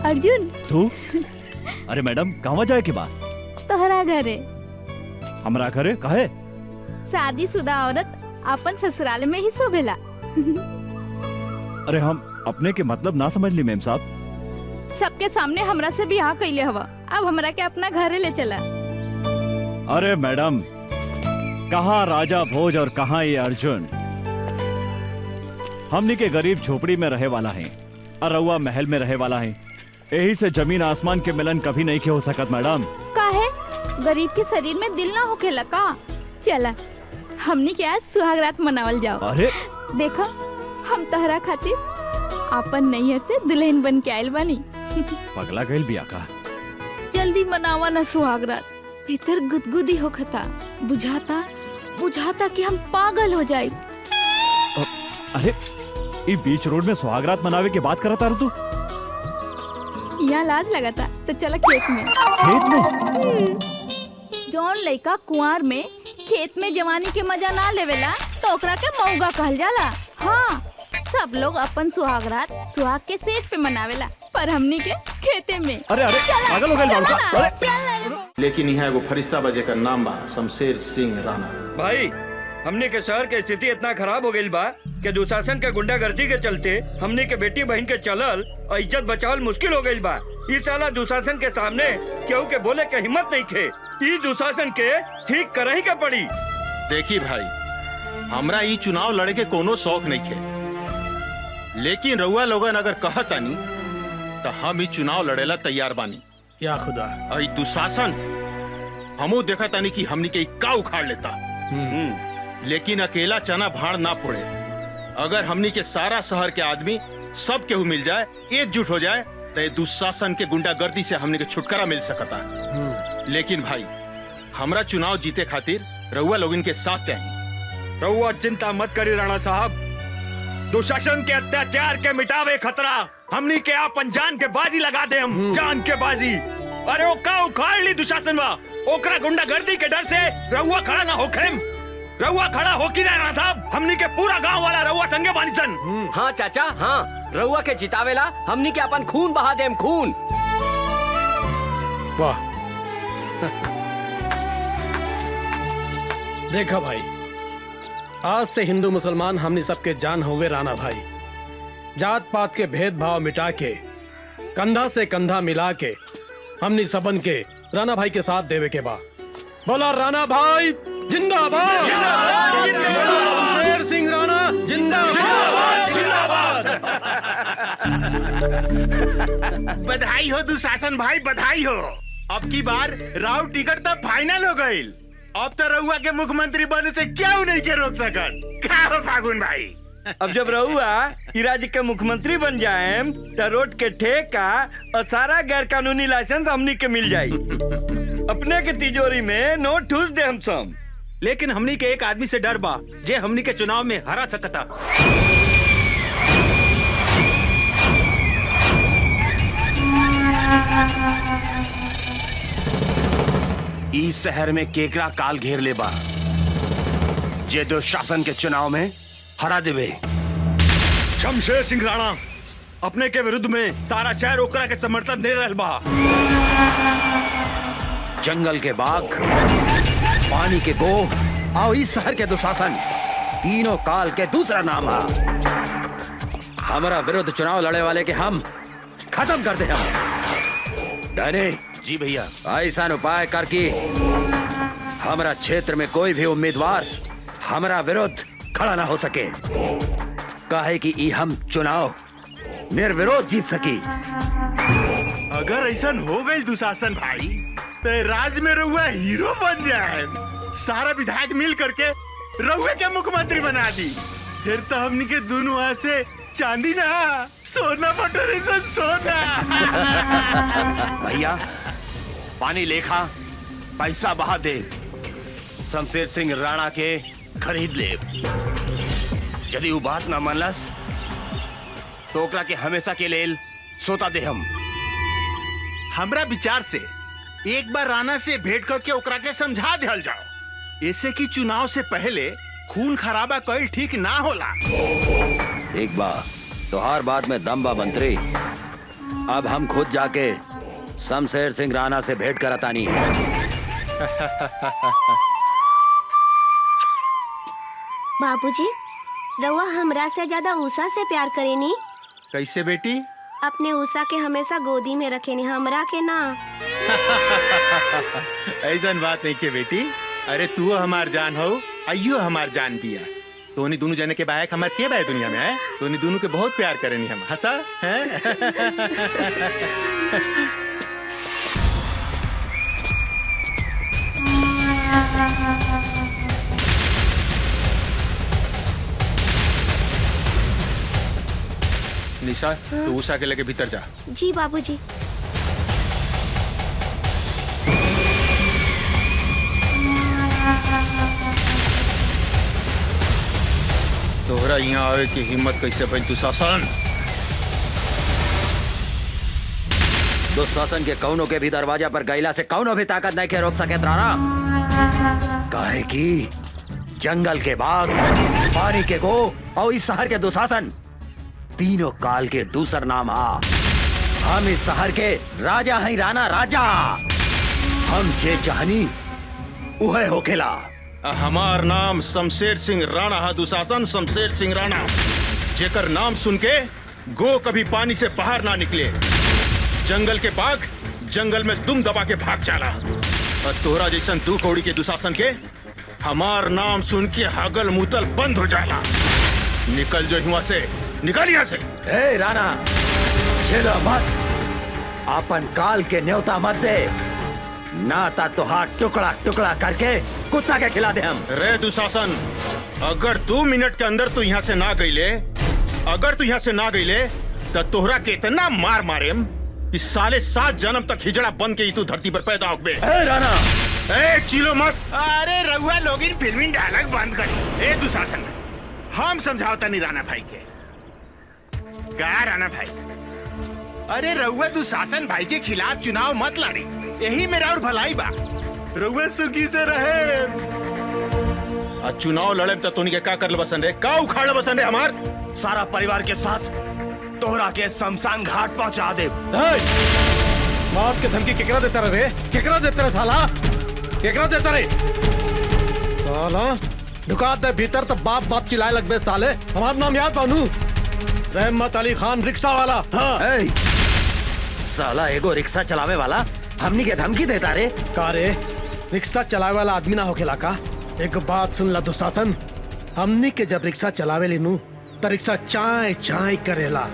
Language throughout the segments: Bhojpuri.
अर्जुन तू अरे मैडम कहवा जाए के बाद तोहरा घरे हमरा घरे कहे शादीशुदा औरत अपन ससुराल में ही शोभेला। अरे हम अपने के मतलब ना समझ ली मेम साहब। सबके सामने हमरा से बियाह कैले हवा, अब हमरा के अपना घरे ले चला। अरे मैडम कहाँ राजा भोज और कहाँ ये अर्जुन। हमनी के गरीब झोपड़ी में रहे वाला है और रउआ महल में रहे वाला है। यही से जमीन आसमान के मिलन कभी नहीं के हो सकत मैडम। काहे गरीब के शरीर में दिल ना होखेला का? चला हमनी के आज सुहागरात मनावल जाओ। अरे देखो हम तहरा खातिर अपन नैहर से दुल्हन बन के आयल बानी। पगला गइल बिया का। जल्दी मनावा ना सुहागरात, भीतर गुदगुदी होखता, बुझाता कि हम पागल हो जाए। अरे ये बीच रोड में सुहागरात मनावे के बात करता रह तू। यहाँ लाज लगाता तो चला खेत में। खेत में? जौन लड़का कुंवार में खेत में जवानी के मजा ना लेवेला तो ओकरा के मौगा कहल जाला। हाँ सब लोग अपन सुहागरात सुहाग के सेज पे मनावेला, पर हमनी के खेते में। अरे अरे पागल हो गए बाबू। लेकिन यहाँ एगो फरिश्ता बजे का नाम बा शमशेर सिंह राणा। भाई हमने के शहर के स्थिति इतना खराब हो गई बा कि दुशासन के गुंडागर्दी के चलते हमने के बेटी बहन के चलल और इज्जत बचावल मुश्किल हो गई बा। इस साला दुशासन के सामने केहू के बोले के हिम्मत नहीं खे। ई दुशासन के ठीक करही के पड़ी। देखी भाई हमरा ई चुनाव लड़े के कोनो शौक नहीं खे, लेकिन रउआ लोगन अगर कहतानी तो हम ई चुनाव लड़ेला तैयार बानी। या खुदा ई दुशासन हमू देखा तानी कि हमनी के का उखाड़ लेता। लेकिन अकेला चना भाड़ ना फोड़े। अगर हमनी के सारा शहर के आदमी सब केहू मिल जाए, एकजुट हो जाए तो ये दुशासन के गुंडागर्दी से हमनी के छुटकारा मिल सकता। लेकिन भाई हमरा चुनाव जीते खातिर रउआ लोगन के साथ चाहिए। रउआ चिंता मत करी राणा साहब, दुशासन के अत्याचार के मिटावे खतरा हमनी के आपन जान के बाजी लगा दे। हम जान के बाजी। अरे वो का उखाड़ ली दुशासन वा, ओकरा गुंडागर्दी के डर से रउआ खड़ा ना होखे। रउआ खड़ा हो की राणा साहब, हमनी के पूरा गांव वाला रउआ संगे बानी सन। हाँ चाचा हाँ, रउआ के जितावेला हमनी के अपन खून बहा देम खून। वाह देखा भाई, आज से हिंदू मुसलमान हमने सबके जान होवे राणा भाई। जात पात के भेदभाव मिटा के कंधा से कंधा मिला के हमने सबन के राणा भाई के साथ देवे के बा। बोला राणा भाई जिंदाबाद, शेर सिंह राणा जिंदाबाद, जिंदाबाद। बधाई हो दुशासन भाई, बधाई हो। अब की बार राव टिकट तो फाइनल हो गई। अब तो रउआ के मुख्यमंत्री बनने से क्यों नहीं के रोक सकत। क्या हो फागुन भाई? अब जब रउआ ई राज्य के मुख्यमंत्री बन जाए तो रोड के ठेका और सारा गैर कानूनी लाइसेंस हमनी के मिल जाये। अपने के तिजोरी में नोट ठूस दे हम सब। लेकिन हमनी के एक आदमी से डर बा जे हमनी के चुनाव में हरा सकता। इस शहर में केकरा काल घेर ले बा जे दुशासन के चुनाव में हरा देवे। शमशेर सिंह राणा अपने के विरुद्ध में सारा शहर ओकरा के समर्थन दे रहल बा। जंगल के बाघ, पानी के गोह और इस शहर के दुशासन तीनों काल के दूसरा नाम है। हमारा विरुद्ध चुनाव लड़े वाले के हम खत्म कर दे। हम डैनी जी भैया, ऐसा उपाय कर कि हमारा क्षेत्र में कोई भी उम्मीदवार हमारा विरुद्ध खड़ा ना हो सके, काहे कि ई हम चुनाव निर्विरोध जीत सकी। अगर ऐसा हो गई दुशासन भाई तो राज्य में रउआ हीरो बन जाए। सारा विधायक मिल करके रउआ के मुख्यमंत्री बना दी। फिर तो हमनी के दोनों हाथ से चांदी ना सोना बटोरे सोना। भैया पानी लेखा पैसा बहा दे, शमशेर सिंह राणा के खरीद ले। यदि वो बात ना मानलस तो ओकरा के हमेशा के लेल सोता दे। हम हमरा विचार से एक बार राणा से भेंट करके ओकरा के समझा दिया जाओ, ऐसे कि चुनाव से पहले खून खराबा कईल ठीक ना होला। एक बार तो हर बात में दम बा मंत्री। अब हम खुद जाके शमशेर सिंह राणा से भेंट करतानी। बाबूजी, रउआ हमरा से ज्यादा उषा से प्यार करेनी। कैसे बेटी? अपने उषा के हमेशा गोदी में रखेनी, हमरा के ना। ऐसन बात नहीं के बेटी। अरे तू हमार जान हो, अयो हमार जान बिया। तोनी दोनों जने के बायक हमार के बाय दुनिया में है। तोनी दोनों के बहुत प्यार करेनी हम। हंसा है? निशा, तू उषा के लेके भीतर जा। जी बाबूजी। तोहरा यहाँ आवे की हिम्मत कैसे बन दुशासन? दुशासन के कौनों के भी दरवाजा पर गैला से कौनों भी ताकत नहीं के रोक सके राणा। काहे की जंगल के बाघ, पानी के गो और इस शहर के दुशासन तीनों काल के दूसर नाम हा। हम इस शहर के राजा हैं राणा, राजा। हम जे चाहनी उहे होखेला। हमार नाम शमशेर सिंह राणा है दुशासन, शमशेर सिंह राणा। जेकर नाम सुन के गो कभी पानी से बाहर ना निकले। जंगल के बाघ जंगल में दुम दबा के भाग जाला। और तोहरा जैसन दू कौड़ी के दुशासन के हमार नाम सुन के हगल मुतल बंद हो जाला। निकल जो यहाँ से, निकल यहाँ से। ए राणा, चलो मत, अपन काल के न्योता मत दे, ना ता तो हाथ टुकड़ा टुकड़ा करके कुत्ता के खिला दे हम। रे दुशासन, अगर 2 मिनट के अंदर तू यहाँ से ना गईले, अगर तू यहाँ से ना गईले तो तोहरा के इतना मार मारेम कि साले 7 जन्म तक हिजड़ा बन के ही तू धरती पर पैदा होबे। ए राणा, ए चिलो मत। अरे रउआ लोगिन फिल्मी डायलॉग बंद कर। ए दुशासन, हम समझावता नहीं राणा भाई के। का राणा भाई? अरे रउआ दुशासन भाई के खिलाफ चुनाव मत लड़ी, यही मेरा और भलाई बा। रउआ सुखी से रहे। आज चुनाव लड़े तो तोनी के का कर ले बसन रे? का उखाड़ बसन रे? हमार सारा परिवार के साथ तोहरा के शमशान घाट पहुंचा दे। बाप के धमकी केकरा देता रे? केकरा देता रे साला? केकरा देता रे? साला ढुका दे भीतर तो बाप बाप चिल्लाए लगबे साले। हमारा नाम याद बानू, रहमत अली खान रिक्शा वाला। हाँ। ए, साला एगो रिक्शा चलावे वाला हमनी के धमकी देता रे? का रे, रिक्शा चलावे वाला आदमी ना होखेला का? एक बात सुन ला दुशासन, हमनी के जब रिक्शा चलावे लेनू तो रिक्शा चाय चाय करेला,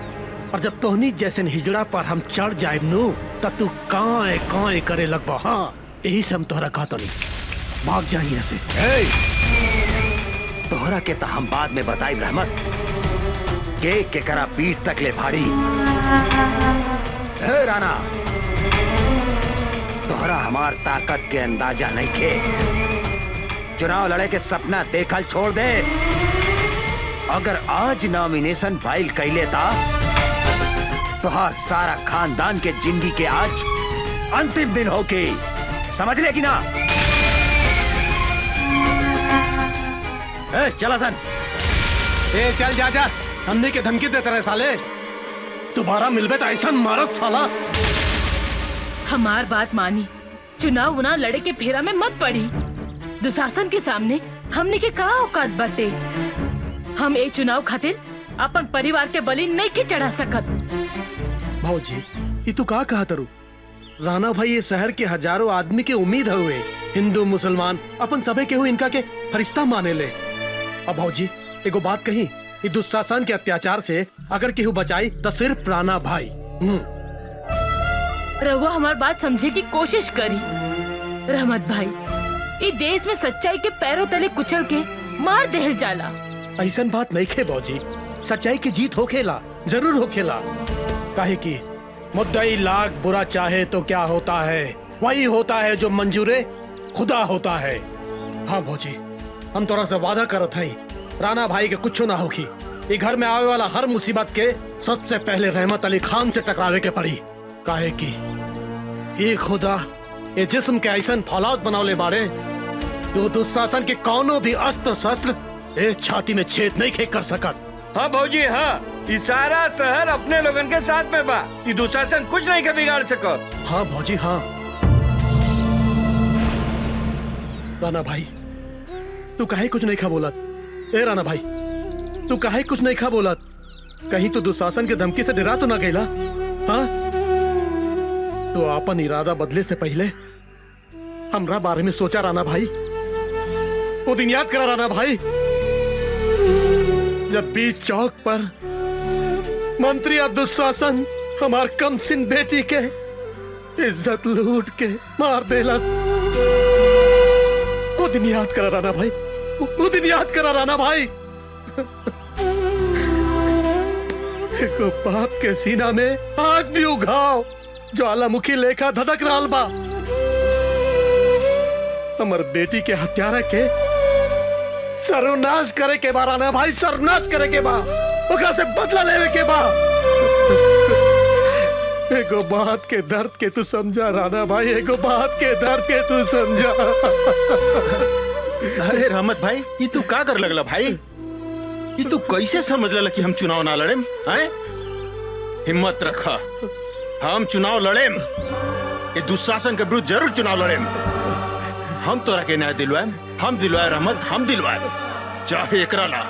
और जब तोहनी जैसे हिजड़ा पर हम चढ़ जाए नू तब तू काए काए करे लगबा। हाँ, यही से हम तोहरा कहता नहीं, भाग जा यहाँ से। तोहरा के तो हम बाद में बताई रहमत के करा पीठ तक ले भाड़ी। हे राणा, तोहरा हमार ताकत के अंदाजा नहीं के। चुनाव लड़े के सपना देखल छोड़ दे। अगर आज नॉमिनेशन फाइल कैले ता तोहार सारा खानदान के जिंदगी के आज अंतिम दिन होके, समझ ले कि ना? चला सन। ए चल जा जा, हमने के धमकी देते रहे साले। दोबारा मिलबे तो ऐसा मारत साला। हमार बात मानी, चुनाव उना लड़े के फेरा में मत पड़ी। दुशासन के सामने हमने के का औकात बरते। हम एक चुनाव खातिर अपन परिवार के बलि नहीं के चढ़ा सकत। भाऊजी, ये तू का कहा तरू? राणा भाई ये शहर के हजारों आदमी के उम्मीद हुए, हिंदू मुसलमान अपन सबे के हुए इनका के फरिश्ता माने ले। अब भाऊजी एगो बात कही, ये दुशासन के अत्याचार से अगर केहू बचाई तो सिर्फ राणा भाई। रहुआ हमार बात समझे की कोशिश करी। रहमत भाई, ये देश में सच्चाई के पैरों तले कुचल के मार देहल जाला। ऐसा बात नहीं खे भाऊजी, सच्चाई की जीत होखेला, जरूर होखेला। काहे की मुद्दई लाख बुरा चाहे तो क्या होता है, वही होता है जो मंजूरे खुदा होता है। हाँ भाऊजी, हम तोरा से वादा करत हई, राणा भाई के कुछ ना होगी। ये घर में आवे वाला हर मुसीबत के सबसे पहले रहमत अली खान से टकरावे के पड़ी। काहे की ये खुदा ये जिस्म के ऐसा फौलाद बनौले बाड़े जो दुशासन के कौनो भी अस्त्र शस्त्र एक छाती में छेद नहीं खे कर सकत। हाँ भौजी, हाँ ये सारा शहर अपने लोगन के साथ में बा। ये दुशासन कुछ नहीं के बिगाड़ सको। हाँ भौजी हाँ। राणा भाई तू काहे कुछ नहीं खा बोलत? ए राणा भाई तू काहे कुछ नहीं खा बोलत? कहीं तो दुशासन के धमकी से डरा तो ना गईला? हाँ तो अपन इरादा बदले से पहले हमरा बारे में सोचा राणा भाई। वो दिन याद करा राणा भाई जब बीच चौक पर मंत्री और दुशासन हमार कमसिन बेटी के इज्जत लूट के मार देलस। वो दिन याद करा राणा भाई, वो दिन याद करा राणा भाई। एको बाप के सीना में आग भी उघाओ ज्वालामुखी लेखा धधक रहल बा। हमर बेटी के हत्यारा के सर्वनाश करे के बा राणा भाई, सर्वनाश करे के बा, ओकरा से बदला लेवे के बा। एगो बात के दर्द के तू समझा राणा भाई, एगो बात के दर्द के तू समझा। अरे रहमत भाई ये तू का कर लगला भाई? ये तू कैसे समझ लेला कि हम चुनाव ना लड़ेम? हैं? हिम्मत रखा, हम चुनाव लड़ेम। ये दुशासन के विरुद्ध जरूर चुनाव लड़ेम। हम तोरा के न्याय दिलवाएम, हम दिलवाए रहमत, हम दिलवाए। चाहे एकरा ला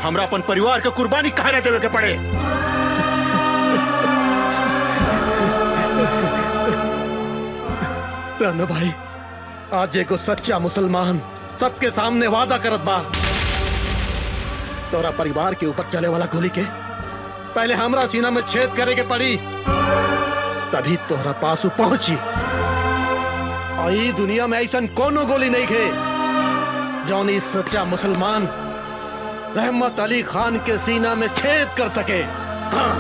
हमरा अपन परिवार के कुर्बानी काहे ना देवे के पड़े। राणा भाई आज एगो सच्चा मुसलमान सबके सामने वादा करत बा, तोरा परिवार के ऊपर चले वाला गोली के पहले हमरा सीना में छेद करे के पड़ी, तभी तोहरा पास पहुंची। और ई दुनिया में ऐसा कोनो गोली नहीं खे जौन इस सच्चा मुसलमान रहमत अली खान के सीना में छेद कर सके। हाँ।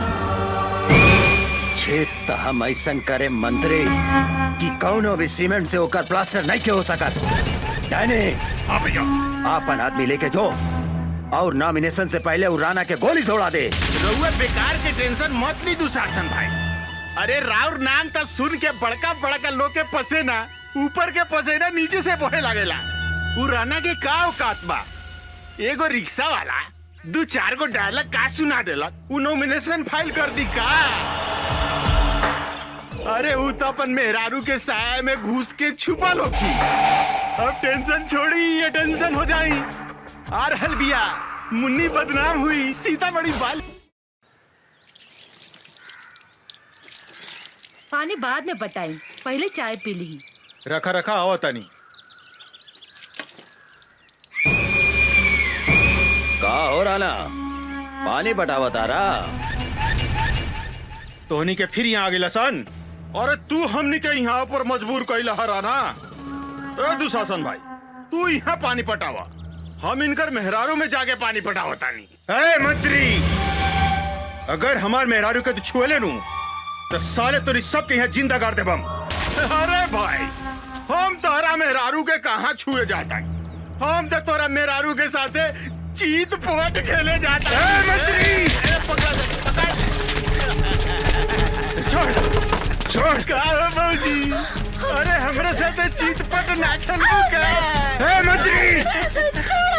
छेद तो हम ऐसा करे मंत्री कि कौनो भी सीमेंट से होकर प्लास्टर नहीं के हो सकत। हाँ भैया, आपन आदमी लेके जो और नॉमिनेशन से पहले वो राणा के गोली छोड़ा दे। रउआ बेकार के टेंशन मत ली दुशासन भाई। अरे राउर नाम तो सुन के बड़का बड़का लोग के पसेना ऊपर के पसेना नीचे से बहे लागेला। उ राणा के का औकात बा? एगो रिक्शा वाला 2-4 गो डायलॉग का सुना देलक, उ नॉमिनेशन फाइल कर दी का? अरे उ तो अपन मेहरारू के साया में घुस के छुपल होखी। अब टेंशन छोड़ी, ये टेंशन हो जाई। आ रहल बिया मुन्नी बदनाम हुई, सीता बड़ी बाल। पानी बाद में बताई, पहले चाय पी ली। रखा रखा आओ तनी। का हो राणा, पानी बटावा तारा? तोहनी के फिर यहाँ आ गेला सन। अरे तू हमनी के यहाँ पर मजबूर कैला हराना। ए दुशासन भाई तू यहाँ पानी पटावा, हम इनकर मेहरारू में जाके पानी पटावा तानी। ए मंत्री, अगर हमार मेहरारू के तू छुए ले नू तो साले तोरी सब के यहाँ जिंदा गाड़ देबम। अरे भाई हम तोरा मेहरारू के कहाँ छुए जाता, हम तो तोरा मेहरारू के साथे चीत पोट खेले जाता। ए मंत्री छोड़ का बाबूजी, अरे हमरे साथे चीत पट ना खेलू का? ए मंत्री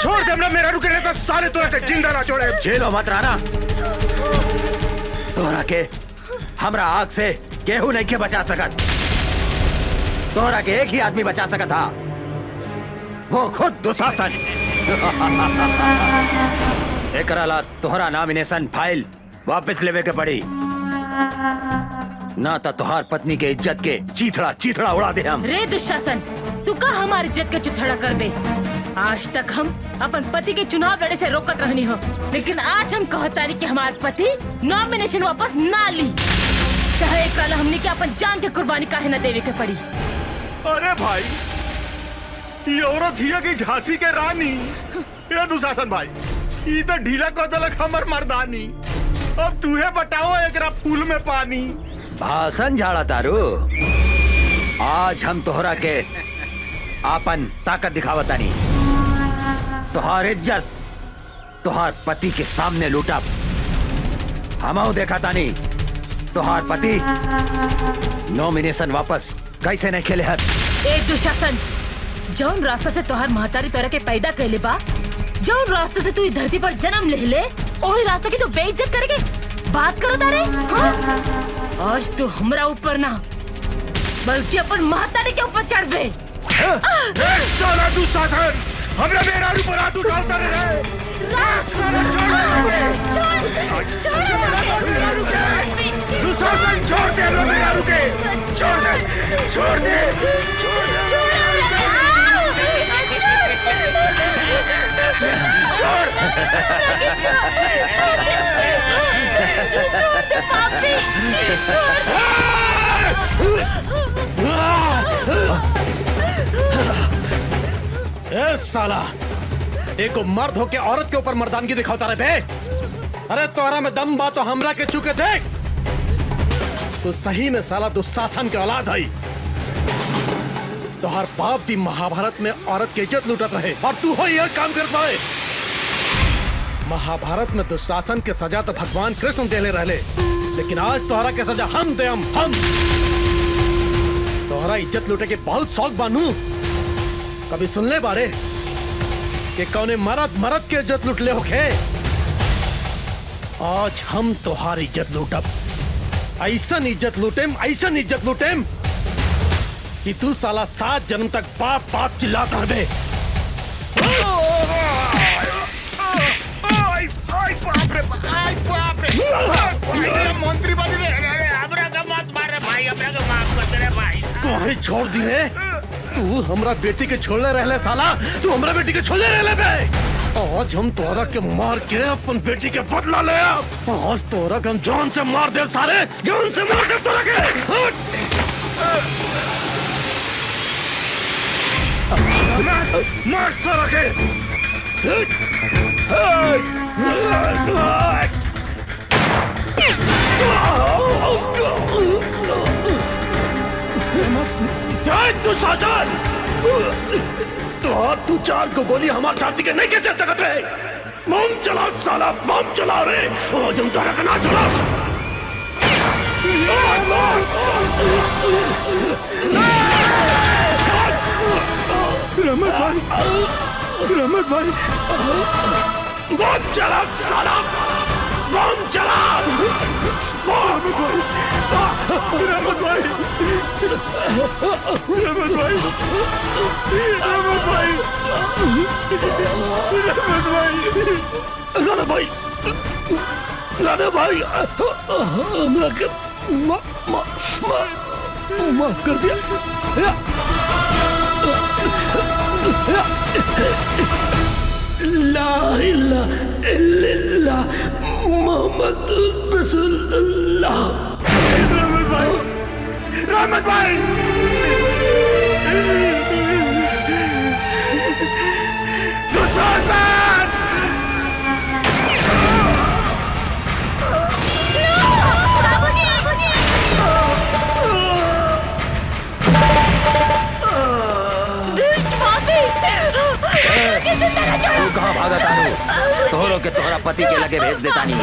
छोड़ दे हमरा मेहरारू के, तो साले तोरा के जिंदा ना छोड़े। झेलो मत राणा, तोरा के हमरा आग से केहू नहीं के बचा सकत। तोरा के एक ही आदमी बचा सकत था, वो खुद दुशासन। एकरा ला तोहरा नॉमिनेशन फाइल वापस लेवे के पड़ी, ना तो तोहार पत्नी के इज्जत के चीथड़ा चीथड़ा उड़ा दे हम। रे दुशासन, तू का हमारी इज्जत के चुथड़ा कर बे? आज तक हम अपन पति के चुनाव लड़े से रोकत रहनी हो, लेकिन आज हम कहतानी कि हमारे पति नॉमिनेशन वापस ना ली, चाहे एक हमने के अपन जान के कुर्बानी काहे न देवे के पड़ी। अरे भाई ये औरत हिया की झांसी के रानी। ये दुशासन भाई ये तो ढीला को दलक हमर मर्दानी। अब तूहे बताओ एकरा फूल में पानी। भाषण झाड़ा तारू, आज हम तोहरा के आपन ताकत दिखावतानी। तोहार इज्जत तोहार पति के सामने लूटा हमऊ देखा तानी। तोहार पति नॉमिनेशन वापस कैसे नहीं खेले हत? ए दुशासन, जौन रास्ता से तोहार महतारी तोरा के पैदा कैले बा, जौन रास्ते से तू इस धरती पर जन्म ले, ओही रास्ता की तो बेइज्जत करके बात करो तारे। हाँ? आज तो हमरा ऊपर ना बल्कि अपन महतारी के ऊपर चढ़ गए। साला दुशासन हमरा मेरा ऊपर हाथ उठाता रहे। दुशासन छोड़ दे, मेरा रुके, छोड़ दे, छोड़ दे, ए साला, एको मर्द होके औरत के ऊपर मर्दानगी दिखाता रहे बे। अरे तोरा में दम बा तो हमरा के चुके देख। तो सही में साला दुशासन के औलाद है। तो हर बाप भी महाभारत में औरत की इज्जत लूटत रहे और तू हो यह काम कर पाए। महाभारत में दुशासन के सजा तो भगवान कृष्ण देले रहले, लेकिन आज तोहरा के सजा हम दे हम। तोहरा इज्जत लूटे के बहुत शौक बानू। कभी सुनले बारे कि कौने मरद के इज्जत लूट ले होखे? आज हम तोहार इज्जत लूटब। ऐसन इज्जत लूटेम कि तू साला 7 जन्म तक बाप बाप चिल्लाता रहे। मंत्री बन गए, हमरा का मत मारे भाई, हमरा का माफ कर दे भाई। तुम्हारी छोड़ दी रे। तू हमरा बेटी के छोड़ले रहले साला, तू हमरा बेटी के छोड़ले रहले बे। आज हम तोरा के मार के अपन बेटी के बदला ले। आज तोरा के हम जान से मार दे, सारे जान से मार दे तोरा के। मार साला के। दुशासन, तू 4 को गोली हमारे छाती के नहीं कैसे सकत रहे। बम चला साला, बम चला रे। आज हम तारा का ना चला। रमत भाई, बम चला साला, बम चला। रमत भाई, राणा भाई, हमरा के माफ कर दिया। ला इलाहा इल्लल्लाह मोहम्मद रसूलुल्लाह। रहमत भाई, दुशासन, तू कहाँ भागा तारू? तोहरों के तोहरा पति के लगे भेज देता नहीं।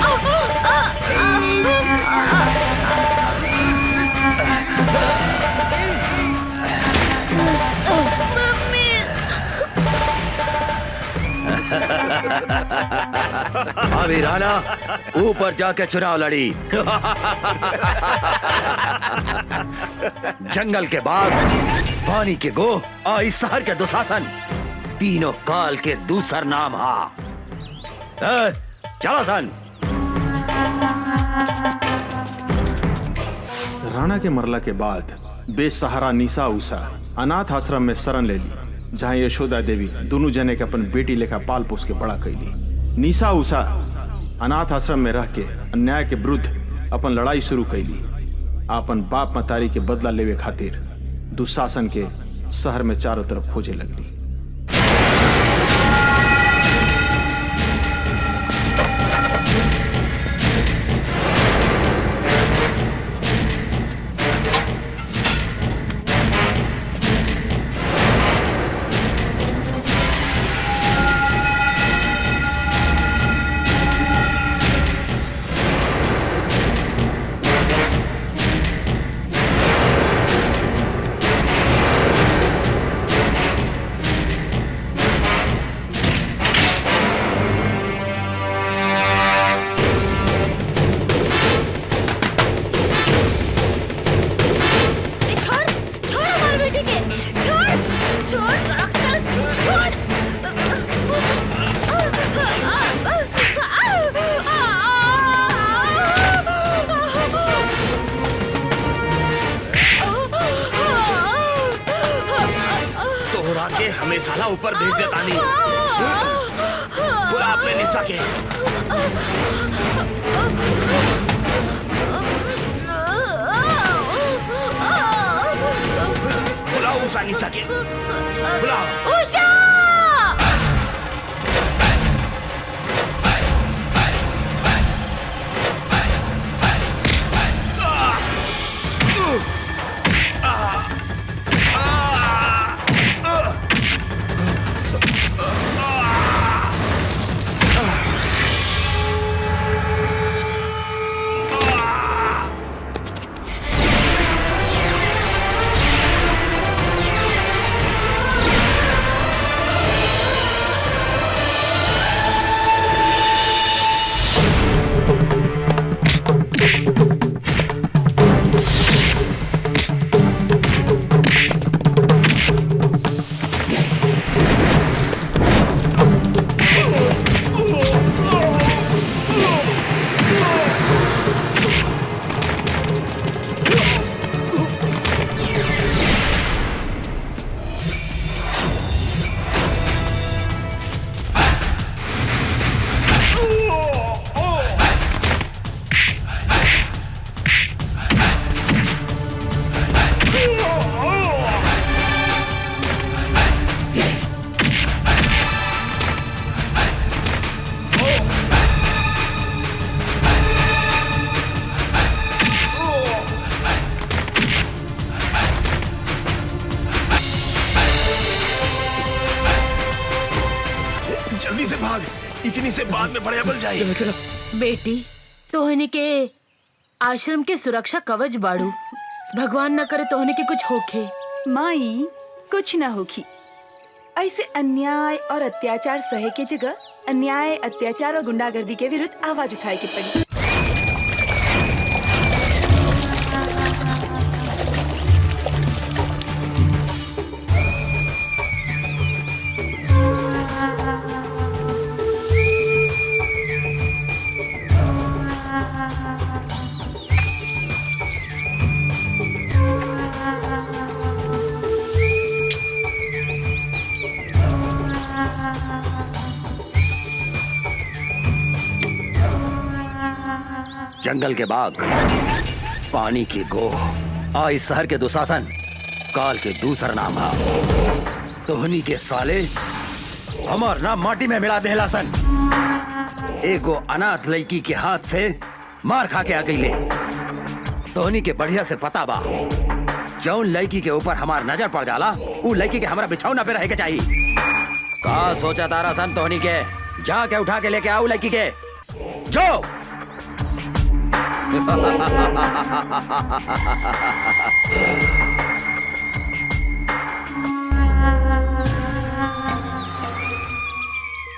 अभी राणा ऊपर जाके चुनाव लड़ी। जंगल के बाघ, पानी के गो और इस शहर के दुशासन, तीनों काल के दूसर नाम हा। चलो सन। राणा के मरला के बाद बेसहारा निशा उषा अनाथ आश्रम में शरण ले ली, जहाँ यशोदा देवी दोनों जने के अपन बेटी लेखा पाल पोस के बड़ा कैली। निशा उषा अनाथ आश्रम में रह के अन्याय के विरुद्ध अपन लड़ाई शुरू कैली। अपन बाप मतारी के बदला लेवे खातिर दुशासन के शहर में चारों तरफ खोजे लगली। हमें साला ऊपर भेज दे तानी। बुला अपने निशा के। बुलाओ उषा निशा के। बुलाओ। उषा! जल्दी से भाग, इतनी से बाद में बड़े बल जाए। चलो चलो। बेटी तोहनी के आश्रम के सुरक्षा कवच बाड़ू। भगवान न करे तोहनी के कुछ होखे। माई कुछ ना होगी। ऐसे अन्याय और अत्याचार सहे के जगह अन्याय, अत्याचार और गुंडागर्दी के विरुद्ध आवाज उठाए के पड़ी। जंगल के बाग, पानी की गोह, आ इस शहर के दुशासन, काल के दूसरा नाम है। तोहनी के साले हमार नाम माटी में मिला देहला सन। एगो अनाथ लड़की के हाथ से मार खा के आ गई ले। तोहनी के बढ़िया से पता बा, जौन लड़की के ऊपर हमार नजर पड़ जाला उ लड़की के हमारा बिछौना पे रहे के चाहिए। का सोचा तारा सन तोहनी के? जाके उठा के लेके आओ लड़की के, जो।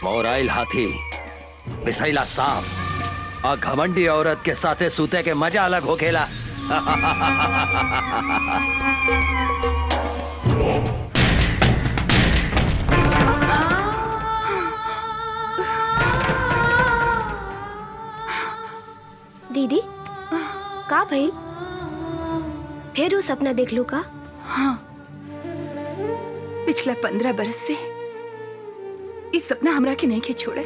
मोराइल हाथी, बिसैला सांप और घमंडी औरत के साथे सूते के मजा अलग हो खेला। दीदी का भइल? फिर वो सपना देख लू का? हाँ, पिछला 15 बरस से इस सपना हमरा के नहीं के छोड़े।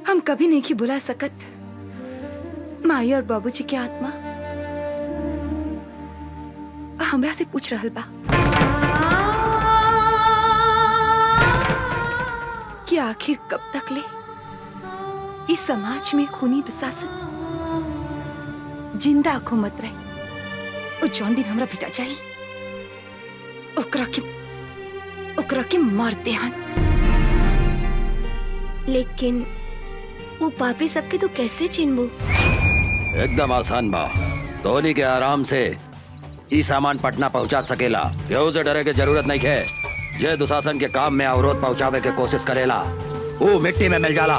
हम कभी नहीं की बुला सकत माई और बाबूजी की आत्मा हमरा से पूछ रहल बा कि आखिर कब तक ले इस समाज में खूनी दुशासन जिंदा घूमत रहे। ओ जौन दिन हमरा पिता जाई ओकरा के मार देहन। लेकिन वो पापी सबके तो कैसे चिन्हबू? एकदम आसान बा। धोनी के आराम से ई सामान पटना पहुंचा सकेला। केहू से डरे के जरूरत नहीं है। जे दुशासन के काम में अवरोध पहुंचावे के कोशिश करेला वो मिट्टी में मिल जाला।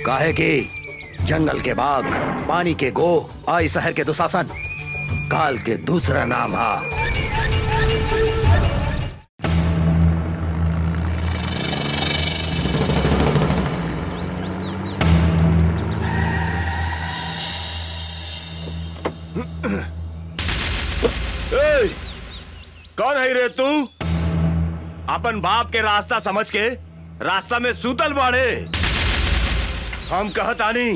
काहे कि जंगल के बाग, पानी के गोह, आई शहर के दुशासन, काल के दूसरा नाम है। कौन है रे तू? अपन बाप के रास्ता समझ के रास्ता में सूतल बाड़े। हम कहतानी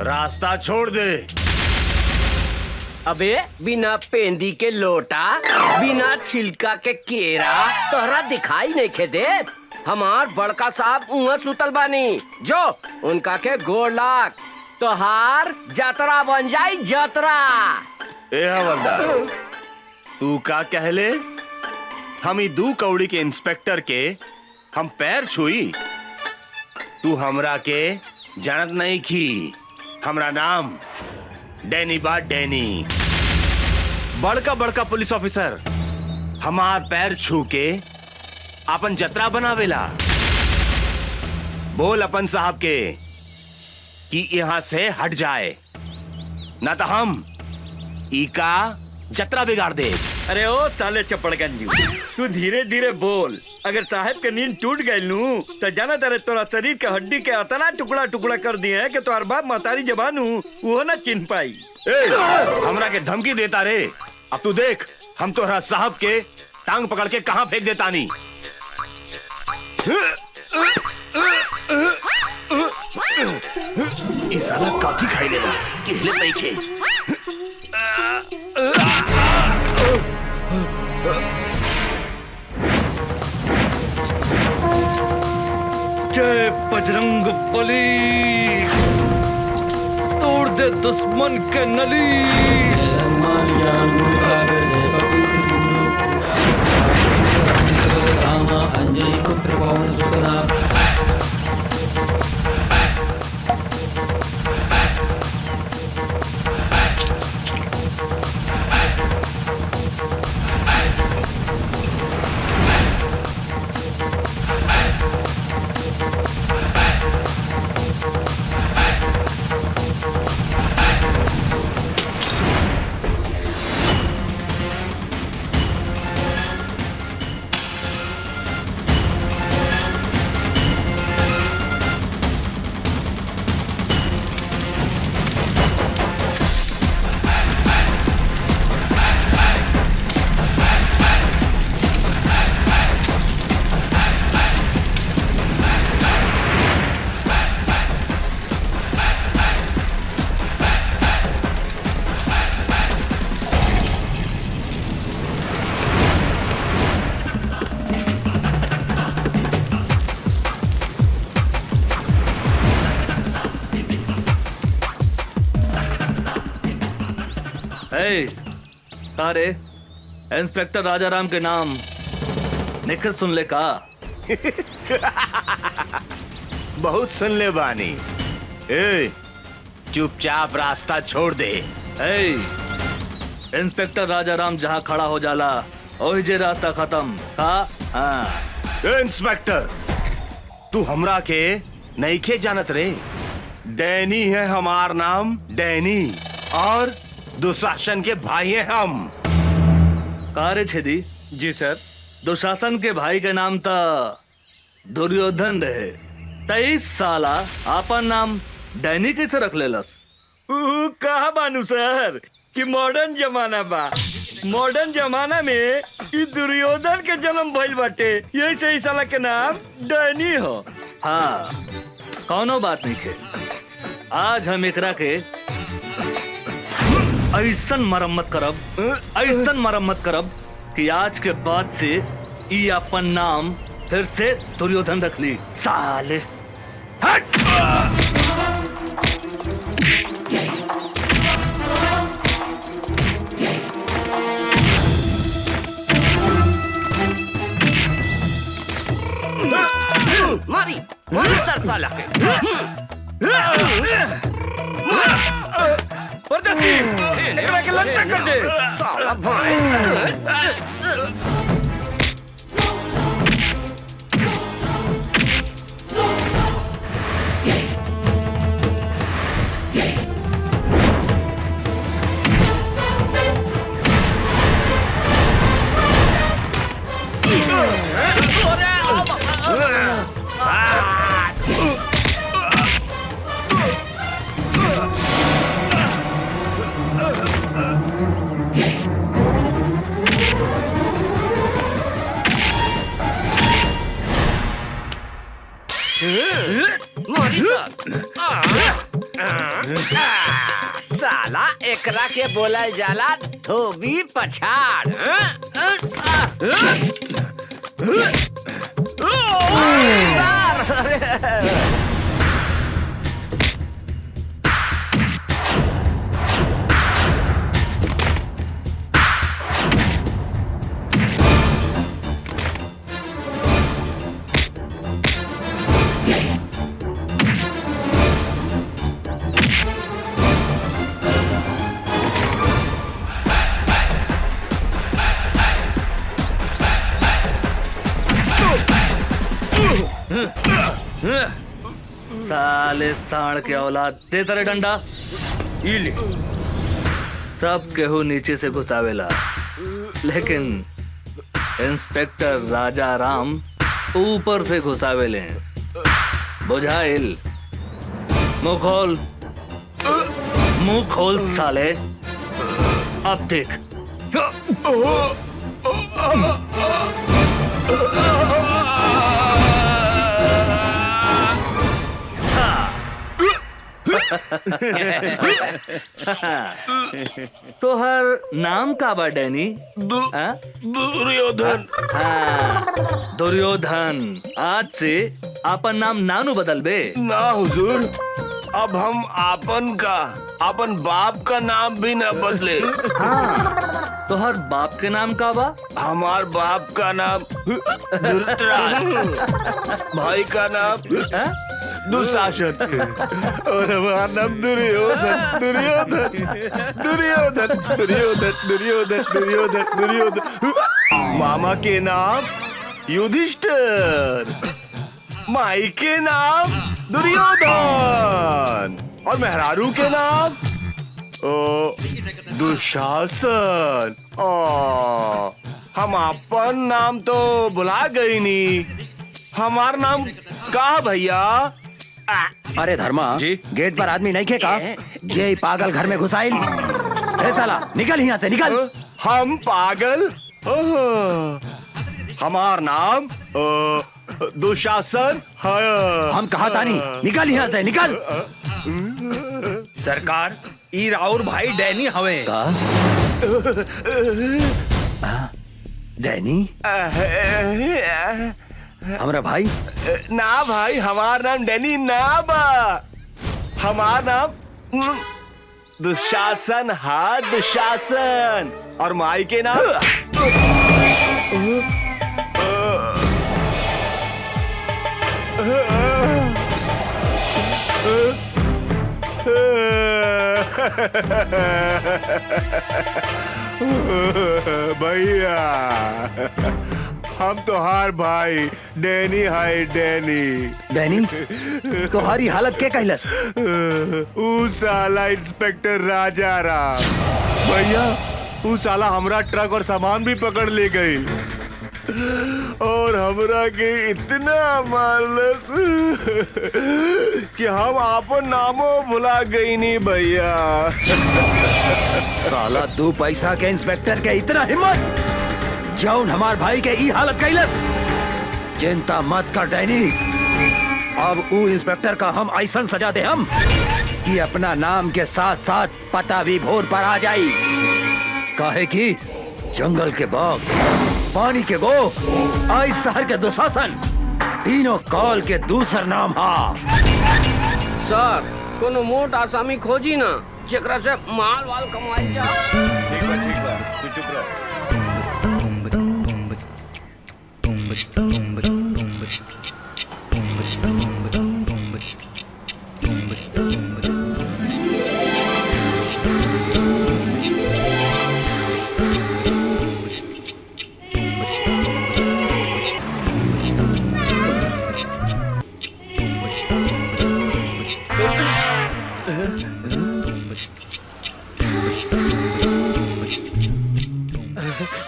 रास्ता छोड़ दे। अबे बिना पेंदी के लोटा, बिना छिलका के केरा तोहरा दिखाई नहीं खे देत। हमार बड़का साहब उहाँ सुतल बानी, जो उनका के गोड़ लाग तोहार जतरा बन जाई जतरा। ए हवलदार, तू का कहले? हम ई 2 कौड़ी के इंस्पेक्टर के हम पैर छुई? तू हमरा के जानत नहीं की। हमरा नाम डैनी बा, डैनी। बड़का बड़का पुलिस ऑफिसर हमार पैर छू के अपन जतरा बनावेला। बोल अपन साहब के कि यहाँ से हट जाए, ना तो हम ई का जतरा बिगाड़ दे। अरे ओ साले चपड़गंजी, तू धीरे धीरे बोल। अगर साहब के नींद टूट गई नू तो जाना तारे तोरा शरीर के हड्डी के अतना टुकड़ा टुकड़ा कर दिए कि तोहर बाप महतारी जबान वो ना चिन्ह पाई। ए, हमरा के धमकी देता रे। अब तू देख हम तोहरा साहब के टांग पकड़ के कहां फेंक देता नी। इस साला काफी खाई लेला कि हिले नहीं खे। जय बजरंग बली, तोड़ दे दुश्मन के नली। अरे इंस्पेक्टर राजाराम के नाम निखर सुन ले का? बहुत सुन ले बानी। ए, चुपचाप रास्ता छोड़ दे। इंस्पेक्टर राजाराम जहाँ खड़ा हो जाला वही जे रास्ता खत्म का? हाँ। इंस्पेक्टर, तू हमरा के नईखे जानत रे। डैनी है हमार नाम, डैनी। और दुशासन के भाई हैं हम। कारे छेदी? जी सर। दुशासन के भाई के नाम था दुर्योधन रहे। 23 साला आपन नाम डैनी कैसे रख लेलस? कहा बानू सर कि मॉडर्न जमाना बा। मॉडर्न जमाना में ई दुर्योधन के जन्म भइल बाटे, यही से इस साला के नाम डैनी हो। हाँ, कौनो बात नहीं है। आज हम एकरा के ऐसन मरम्मत करब कि आज के बाद से ई अपन नाम फिर से दुर्योधन रख ली। साले हट! मारी मारी सर साला के। एकरा के लंका कर दे साला भाई। साला एकरा के बोलल जाला धोबी पछाड़। साले साढ़ के औलाद दे तेरे डंडा। इले सब केहू नीचे से घुसावेला, लेकिन इंस्पेक्टर राजा राम ऊपर से घुसावेले। बुझाइल? मुंह खोल साले। अब देख। तोहर नाम का बा डैनी? दुर्योधन। हाँ, दुर्योधन। आज से आपन नाम नानू बदल बे। ना हुजूर, अब हम अपन बाप का नाम भी न बदले। हाँ, तोहर बाप के नाम का बा? हमार बाप का नाम धृतराष्ट्र, भाई का नाम दुशासन और हमारा नाम दुर्योधन। दुर्योधन दुर्योधन दुर्योधन दुर्योधन दुर्योधन दुर्योधन। मामा के नाम युधिष्ठिर, माई के नाम दुर्योधन और मेहरारू के नाम दुशासन। हम अपन नाम तो बुला गई नी, हमार नाम का भैया? अरे धर्मा जी? गेट पर आदमी नहीं खेका? ये पागल घर में घुसाइल। अरे साला निकल यहाँ से, निकल। हम पागल? हमार नाम दुशासन है। हम कहा था नहीं, निकल यहाँ से, निकल। सरकार ई राउर भाई डैनी हवे। डैनी हमरा भाई? ना भाई, हमार नाम डैनी ना बा, हमार नाम दुशासन। हाँ दुशासन। और माई के नाम भैया हम तोहार भाई डैनी है। डैनी तुम्हारी हालत के कहलस? ऊ साला इंस्पेक्टर राजा राम भैया, ऊ साला हमरा ट्रक और सामान भी पकड़ ले गई और हमरा के इतना मारलस कि हम आपन नामो भुला गई नी भैया। साला 2 पैसा के इंस्पेक्टर के इतना हिम्मत, जौन हमार भाई के ई हालत कैलस। चिंता मत कर डैनी, अब ऊ इंस्पेक्टर का हम ऐसा सजा दे हम कि अपना नाम के साथ साथ पता भी भोर पर आ जाई। काहे कि जंगल के बाघ, पानी के गो, आई शहर के दुशासन, तीनों काल के दूसर नाम हा। सर कोनो मोट आसामी खोजी ना, जेकरा से माल वाल कमाई जा। ठीक बा, तू चुप रह।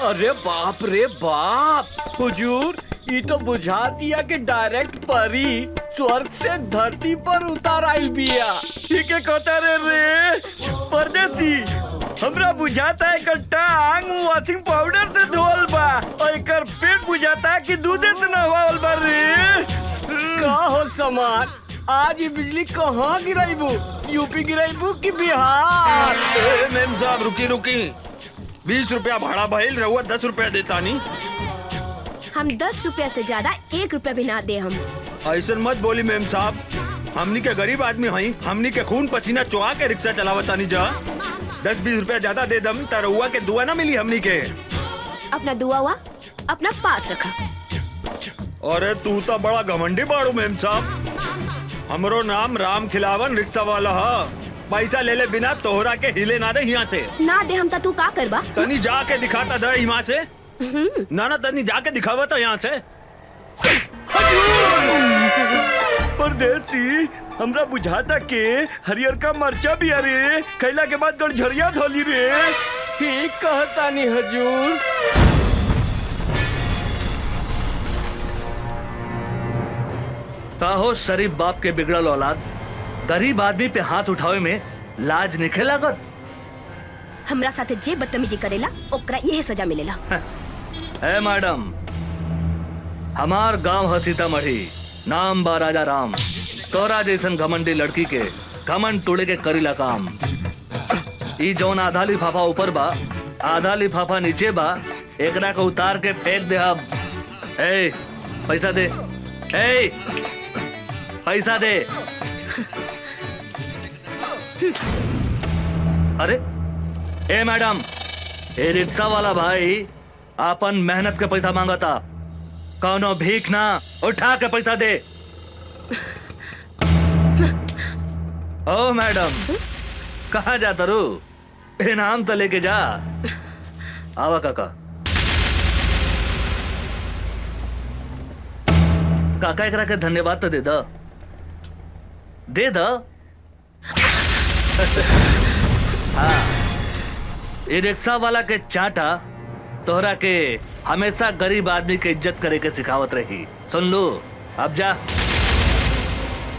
अरे बाप रे बाप, हुजूर ये तो बुझा दिया कि डायरेक्ट परी स्वर्ग से धरती पर उतार आइल बिया। ठीक है कहता रे परदेसी, हमरा बुझाता है एकर टांग वॉशिंग पाउडर से धोल बा और एकर पेट बुझाता है कि दूधे से नहवाल बा रे। का हो समाज, आज ये बिजली कहाँ गिराईबू? यूपी गिराईबू की बिहार? मेम साहब रुकी रुकी, 20 रुपया भाड़ा भइल, रहुआ 10 रुपया देता नहीं। हम 10 रुपया से ज्यादा 1 रुपया भी ना दे हम। ऐसा मत बोली मेम साहब, हमनी के गरीब आदमी हई, हमनी के खून पसीना चुहा के रिक्शा चलावता नहीं जा। 10-20 रुपया ज्यादा दे दम त रहुआ के दुआ ना मिली हमनी के। अपना दुआ हुआ अपना पास रखा। अरे तू तो बड़ा घमंडी बाड़ू मेम साहब। हमरो नाम राम खिलावन रिक्शा वाला हा। पैसा ले ले बिना तोहरा के हिले ना दे यहाँ से। ना दे हम ता तू का करबा? तनी जाके दिखाता दे यहाँ से। ना तनी जाके दिखावा था यहाँ से। परदेसी, हमरा बुझाता के हरियर का मरचा भी अरे खैला के बाद गड़झरिया धोली रे। ठीक कहता नहीं हजूर। काहो शरीफ बाप के बिगड़ल औलाद, गरीब आदमी पे हाथ उठावे में लाज निखे लागत। हमरा साथे जे बदतमीजी करेला ओकरा यही सजा मिलेला। ए मैडम, हमार गांव है सीतामढ़ी, नाम बा राजा राम। तोरा जैसन घमंडी लड़की के घमंड तोड़े के करीला काम। ई जौन आधा लिफाफा ऊपर बा, आधा लिफाफा नीचे बा, एकरा को उतार के फेंक दे। अब ए पैसा दे, ए पैसा दे। अरे ए मैडम, ए रिक्शा वाला भाई आपन मेहनत के पैसा मांगता, कौनो भीख ना, उठा के पैसा दे। ओ मैडम, कहाँ जाता रू? इनाम तो लेके जा। आवा काका। काका एकरा के धन्यवाद तो दे दा, दे दा। हाँ, ये रिक्शा वाला के चाटा तोहरा के हमेशा गरीब आदमी के इज्जत करे के सिखावत रही। सुन लो, अब जा।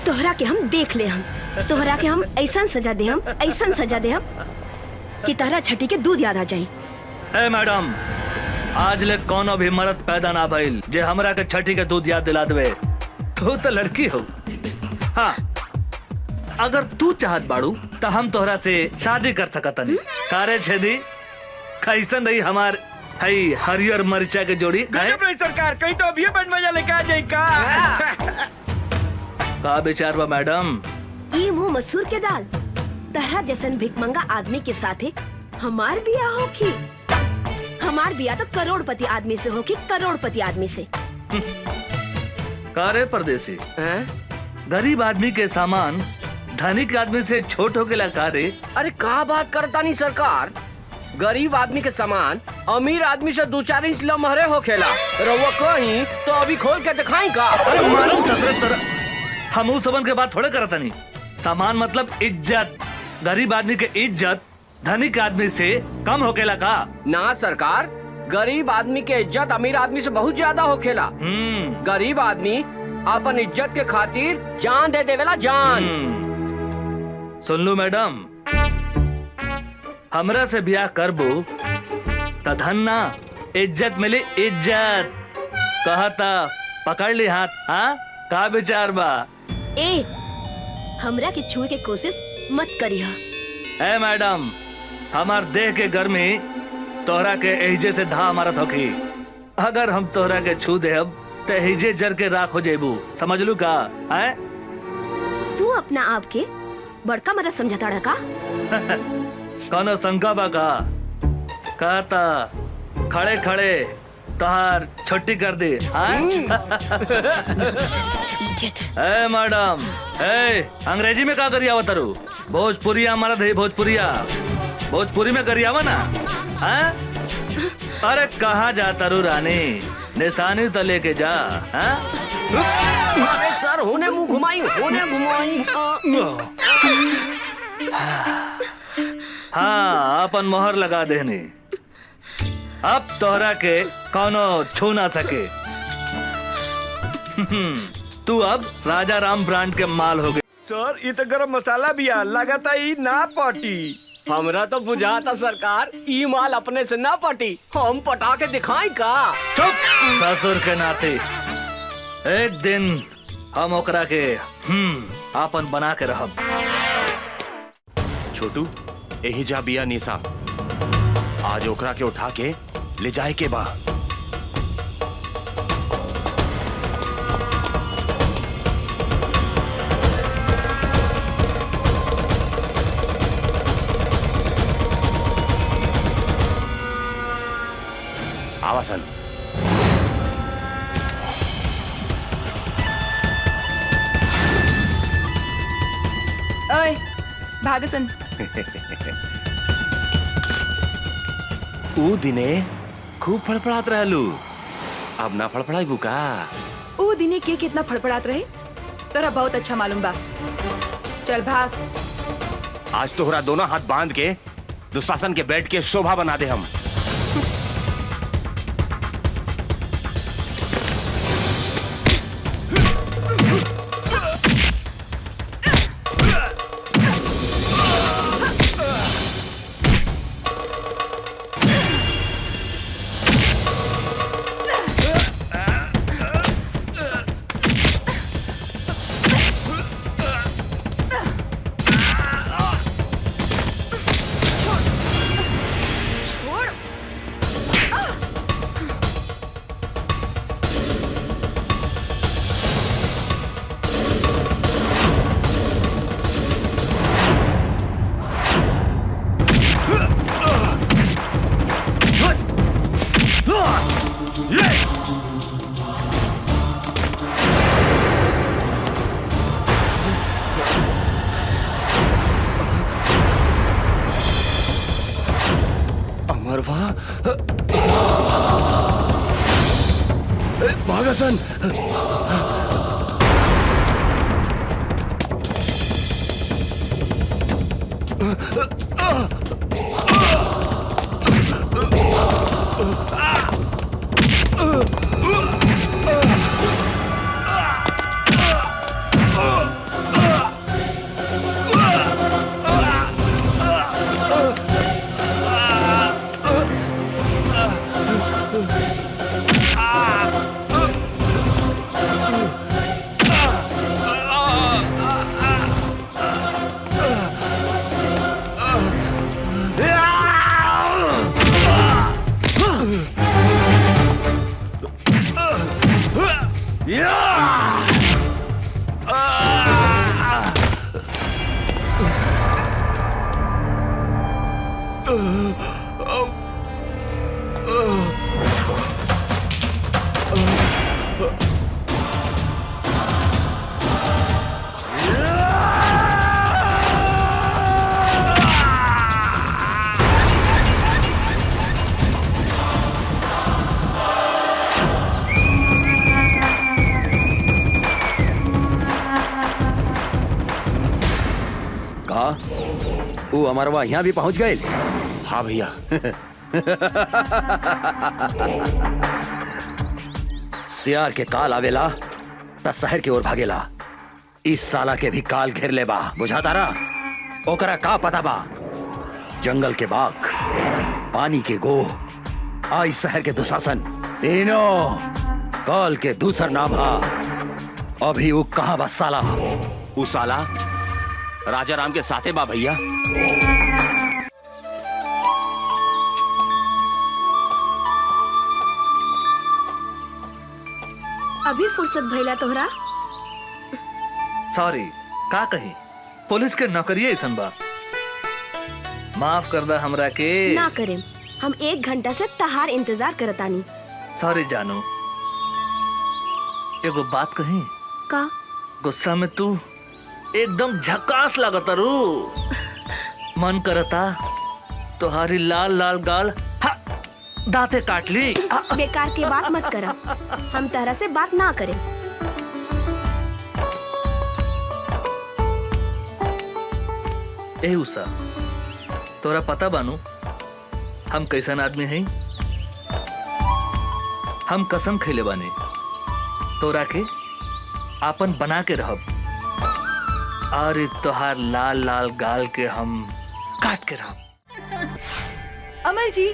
तोहरा के हम देख ले, हम तोहरा के हम ऐसा सजा दे, हम ऐसा सजा दे हम कि तोहरा छठी के दूध याद आ जाई। ए मैडम, आज ले कोनो भी मर्द पैदा ना भइल जे हमरा के छठी के दूध याद दिला देवे। तू तो लड़की हो। हाँ, अगर तू चाहत बाड़ू तो हम तोहरा से शादी कर सकतनी। कारे छेदी, कैसन रही हमार हई हरियर मरचा के जोड़ी? सरकार कहीं तो अभी बन मजा लेके आ जाए का? का विचार बा मैडम? ई मुंह मसूर के दाल, तहरा जैसन भिकमंगा आदमी के साथे हमार बिया होखी। हमार बिया तो करोड़पति आदमी से होखी, करोड़पति आदमी से। कारे परदेसी, गरीब आदमी के सामान धनिक आदमी से छोट हो के कारे? अरे का बात करता नहीं सरकार, गरीब आदमी के सामान अमीर आदमी से 2-4 इंच लमहरे हो खेला। रउआ कहीं तो अभी खोल के दिखाई का? अरे मालूम सतरे तरह हम सबन के बात थोड़े करता नहीं। सामान मतलब इज्जत। गरीब आदमी के इज्जत धनिक आदमी से कम होकेला का? ना सरकार, गरीब आदमी के इज्जत अमीर आदमी से बहुत ज्यादा होखेला। गरीब आदमी अपन इज्जत के खातिर जान दे देवेला, जान। सुन लो मैडम, हमरा से ब्याह करबो त धन ना, इज्जत मिली इज्जत। कहता पकड़ ली हाथ। हाँ, का विचार बा? ए, हमरा के छुए के कोशिश मत करिहा। ए मैडम, हमार देह के गर्मी तोहरा के एहिजे से धा मारत होखी। अगर हम तोहरा के छू देब तो एहिजे जर के राख हो जेबू। समझ लू का? है? तू अपना आप के बड़का मरद समझता रहा का? कौनो शंका बा का? कहता खड़े खड़े तोहार छुट्टी कर दी। ए मैडम, ए अंग्रेजी में का करियावा तारू? भोजपुरिया मरद है, भोजपुरिया। भोजपुरी में करियावा ना? अरे कहाँ जाता रू रानी? निशानी तो लेके जा। अरे सर, होने मुंह घुमाई, होने घुमाई। हाँ, अपन मोहर लगा देनी। अब तोहरा के कौनो छू ना सके। तू अब राजा राम ब्रांड के माल हो गए। सर, ये तो गरम मसाला भी आ, लगाता ही ना पार्टी। हमरा तो बुझाता सरकार, ई माल अपने से ना पटी, हम पटा के दिखाई का? चुप! ससुर के नाते एक दिन हम ओकरा के आपन बना के रहब। छोटू यही जा बिया निशा, आज ओकरा के उठा के ले जाए के बा। आवासन ओए भागसन। ऊ दिने खूब फड़फड़ात रहलू, अब ना फड़फड़ाई बुका। ऊ दिने के कितना फड़फड़ात रहे तोरा बहुत अच्छा मालूम बा। चल भाग। आज तोहरा दोनों हाथ बांध के दुशासन के बेड के शोभा बना दे हम। अमरवा भागसन। वो अमरवा यहाँ भी पहुँच गए। हाँ भैया। सियार के काल आवेला त शहर की ओर भागेला। इस साला के भी काल घेर ले बा, बुझाता रहा। ओकरा का पता बा, जंगल के बाघ, पानी के गोह, आई शहर के दुशासन, तीनों काल के दूसर नाम हा। अभी वो कहाँ बा साला? उ साला राजा राम के साथे बा भैया। अभी फुर्सत भइला तोहरा? सॉरी, का कही, पुलिस के नौकरी ऐसन बा। माफ कर दा हमरा के। ना करें, हम 1 घंटा से तहार इंतजार करतानी। सॉरी जानू, एगो बात कही। का? गुस्सा में तू एकदम झकास लागता रू। मन करता तुम्हारी लाल लाल गाल दांते काट ली। बेकार की बात मत करा, हम तरह से बात ना करें। ए उषा, तोरा पता बानू हम कैसन आदमी हैं? हम कसम खैले बानी तोरा के आपन बना के रहब। और तोहार लाल लाल गाल के हम काट के रहब। अमर जी,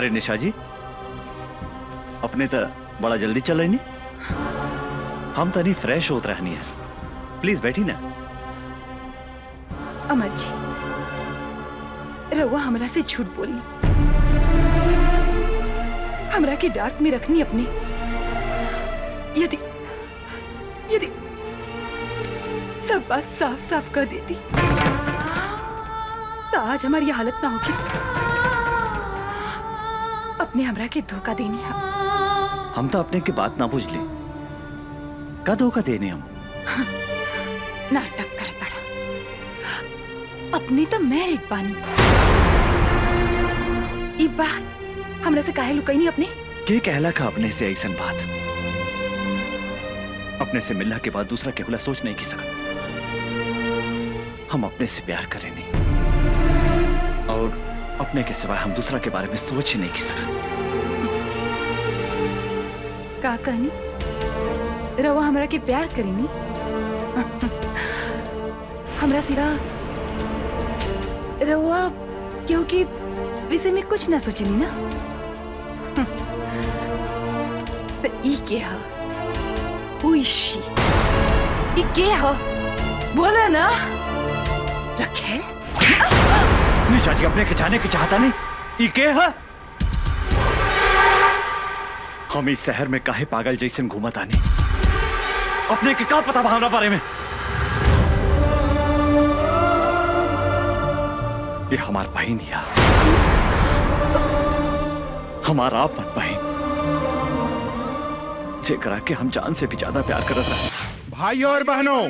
अरे निशा जी, अपने तो बड़ा जल्दी चल रही नहीं, हम तो नहीं फ्रेश होत रहनी है। प्लीज बैठी ना। अमर जी, रउआ हमरा से झूठ बोली, हमरा के डार्क में रखनी अपने। यदि यदि सब बात साफ साफ कर देती तो आज हमारी ये हालत ना होगी। अपने हमरा के धोखा देनी है। हम तो अपने की बात ना बुझ ली, का धोखा देने हम? नाटक कर पड़ा। अपने तो मैरिड बानी। ई बात हमरा से काहे लुकाई नहीं अपने? के कहला का अपने से ऐसन बात? अपने से मिलने के बाद दूसरा केहुला सोच नहीं की सकत। हम अपने से प्यार करें नहीं, और अपने के सिवाय हम दूसरा के बारे में सोच ही नहीं की सकत। का कहनी? रवा हमरा के प्यार करेनी? हमरा सिवा रवा क्योंकि विषय में कुछ ना सोचनी ना। तो ई के हा? Who is she? ई के हा? बोला ना। रखे? निशा जी, अपने के जाने की चाहता नहीं। ई के है? हम इस शहर में काहे पागल जैसन घूमत आने? अपने के का पता भावना बारे में? ये हमार बहन है, हमारा आपन बहन, जेकरा के हम जान से भी ज्यादा प्यार करत रहे। भाइयों और बहनों,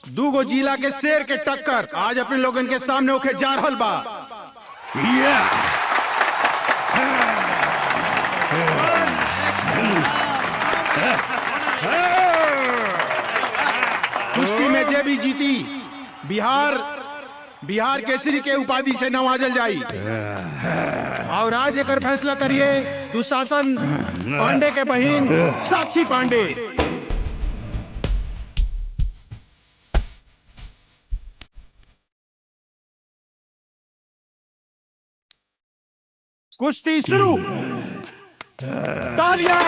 दूगो जिला के शेर के टक्कर आज अपने लोगन के सामने होके जा रहल बा। कुश्ती में जे भी जीती बिहार केसरी के उपाधि से नवाजल जाई। और आज एक फैसला करिए दुशासन पांडे के बहन साक्षी पांडे। कुश्ती शुरू। तालियां।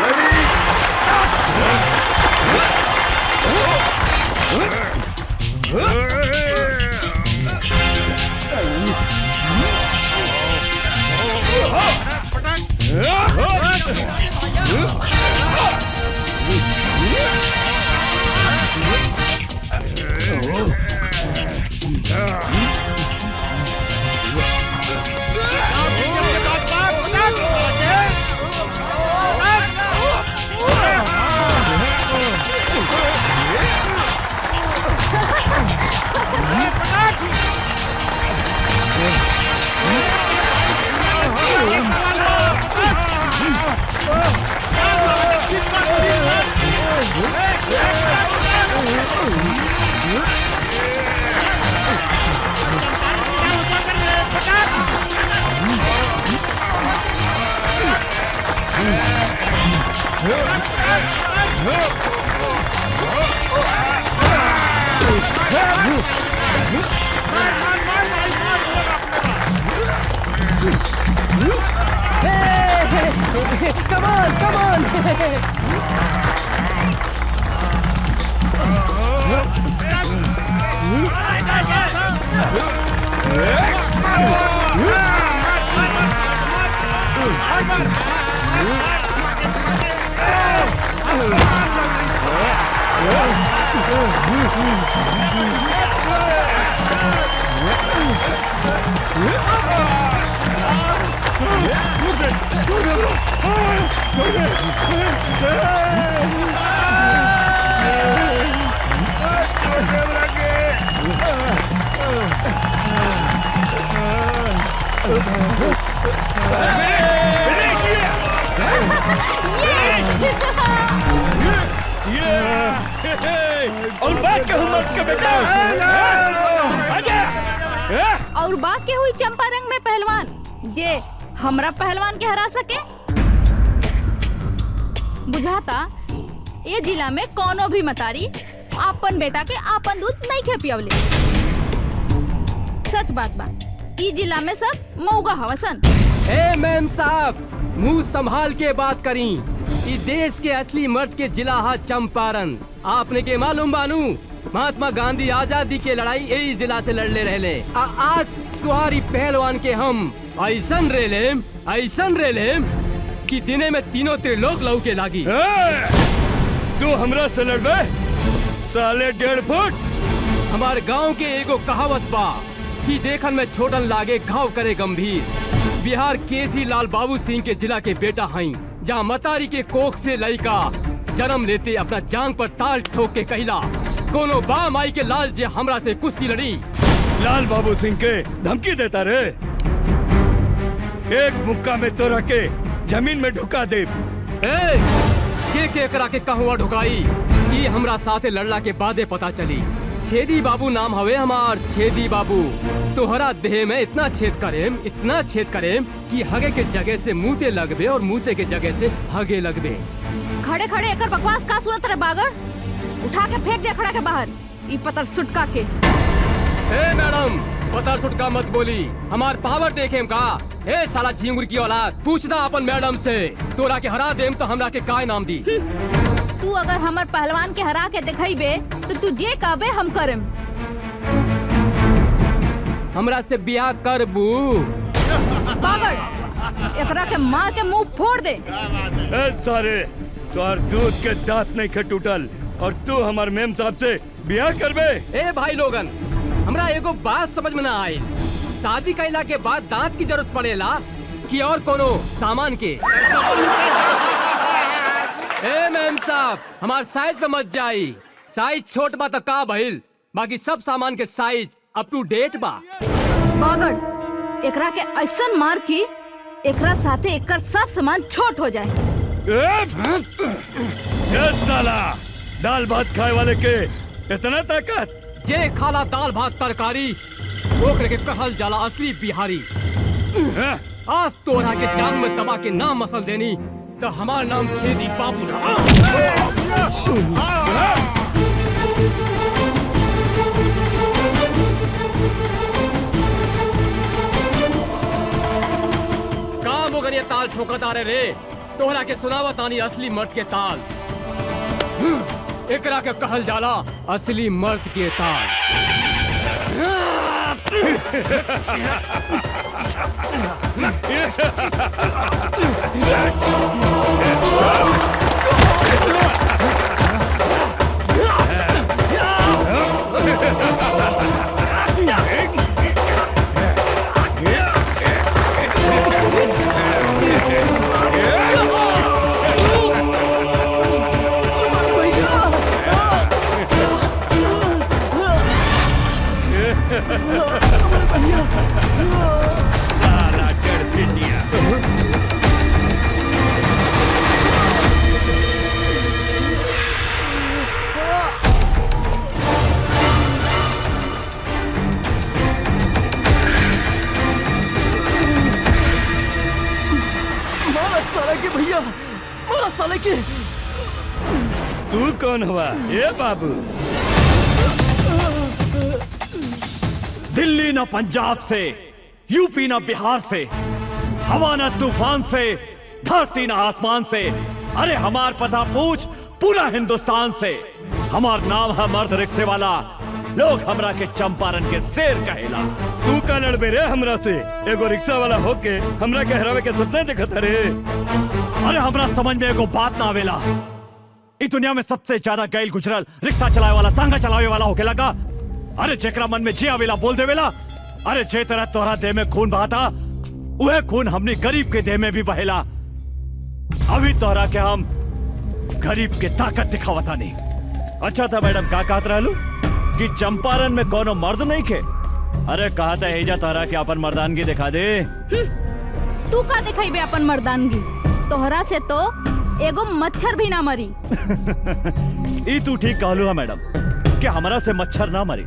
और बाकी हुई चंपारंग में पहलवान जे हमरा पहलवान के हरा सके। बुझाता ये जिला में कोनो भी मतारी आपन बेटा के आपन दूध नहीं खे पियवले। सच बात बा, ई जिला में सब मऊगा हवसन। ए मैम साहब, मुंह संभाल के बात करी। इस देश के असली मर्द के जिला है चंपारण। आपने के मालूम बानू, महात्मा गांधी आजादी के लड़ाई यही जिला से लड़ले रहले। आज तुम्हारी पहलवान के हम ऐसन रेलेम कि दिने में तीनों त्रिलोक लौके लागी। तू हमरा से लड़बे साले 1.5 फुट। हमारे गांव के एगो कहावत बा कि देखन में छोटन लागे घाव करे गंभीर। बिहार केसी लाल बाबू सिंह के जिला के बेटा हई, जहाँ मतारी के कोख से लड़का जन्म लेते अपना जांग पर ताल ठोक के कहला, कोनो बा माई के लाल जे हमरा से कुश्ती लड़ी। लाल बाबू सिंह के धमकी देता रे, एक मुक्का में तो रखे जमीन में ढुका दे। के करा के कहवा ढुकाई, ये हमरा साथे लड़ला के बादे पता चली। छेदी बाबू नाम हवे हमार, छेदी बाबू। तोहरा देह में इतना छेद करेम कि हगे के जगह से मुँहते लगबे और मुँहते के जगह से हगे लगबे। खड़े खड़े एकर बकवास का सुनत रे बागड़? उठा के फेंक दे खड़ा के बाहर, ई पतर सुटका के। ए मैडम, पतर सुटका मत बोली, हमार पावर देखेम का। ए साला झिंगुर की औलाद, पूछना अपन मैडम से। तोरा के हरा देम तो हमरा के काय नाम दी। तू अगर हमर पहलवान के हरा के दिखाईबे तो तू जे कहबे हम करम। हमरा से बियाह करबू? बागड़, एकरा के मार के मुंह फोड़ दे। सारे तोहर दूध के दांत नहीं खे टूटल और तू हमार मेम साहब से बियाह करबे? ए भाई लोगन, हमरा एगो बात समझ में ना आई। शादी कैला के बाद दांत की जरूरत पड़ेला कि और कोनो सामान के? ए मैम साहब, हमार साइज पे मत जाई। साइज छोट बा तो का भइल, बाकी सब सामान के साइज अप टू डेट बा। बागड़, एकरा के ऐसन मार की एकरा साथे एकर सब सामान छोट हो जाए। साला दाल भात खाए वाले के इतना ताकत? जे खाला दाल भात तरकारी ओकरे के कहल जाला असली बिहारी। आज तोरा के जान में दबा के नाम मसल देनी तो हमार नाम छेदी बाबू ना। काम हो गया ताल ठोकता रे, तोहरा के सुनावत आनी असली मर्द के ताल। एकरा के कहल जाला असली मर्द के ताल। साला डर पिटिया। मारा साले के भैया, मारा साले के। तू कौन हुआ? ये बाबू दिल्ली न पंजाब से, यूपी न बिहार से, हवा न तूफान से, धरती न आसमान से, अरे हमार पता पूछ पूरा हिंदुस्तान से। हमार नाम है मर्द रिक्शे वाला, लोग हमरा के चंपारण के शेर कहेला। तू का लड़बे रे हमरा से? एगो रिक्शा वाला होके हमरा के हरावे के सपने देखत रे? अरे हमरा समझ में एगो बात ना आवेला, इस दुनिया में सबसे ज्यादा गैल गुजरल रिक्शा चलावे वाला, तांगा चलावे वाला होके लगा। अरे जेकरा मन में जे आवेला बोल देवेला। अरे जे तरह तोहरा देह में खून बहाता, वह खून हमने गरीब के देह में भी बहेला। अभी तोहरा के हम गरीब के ताकत दिखावता नहीं। अच्छा था मैडम, का कहत रहलू कि चंपारण में कोनो मर्द नहीं खे? अरे कहा था हेजा तोहरा के अपन मर्दानगी दिखा दे। तू का दिखाईबे अपन मर्दानगी? तोहरा से तो एगो मच्छर भी ना मरी। ई तू ठीक कहलू है मैडम कि हमरा से मच्छर ना मरी।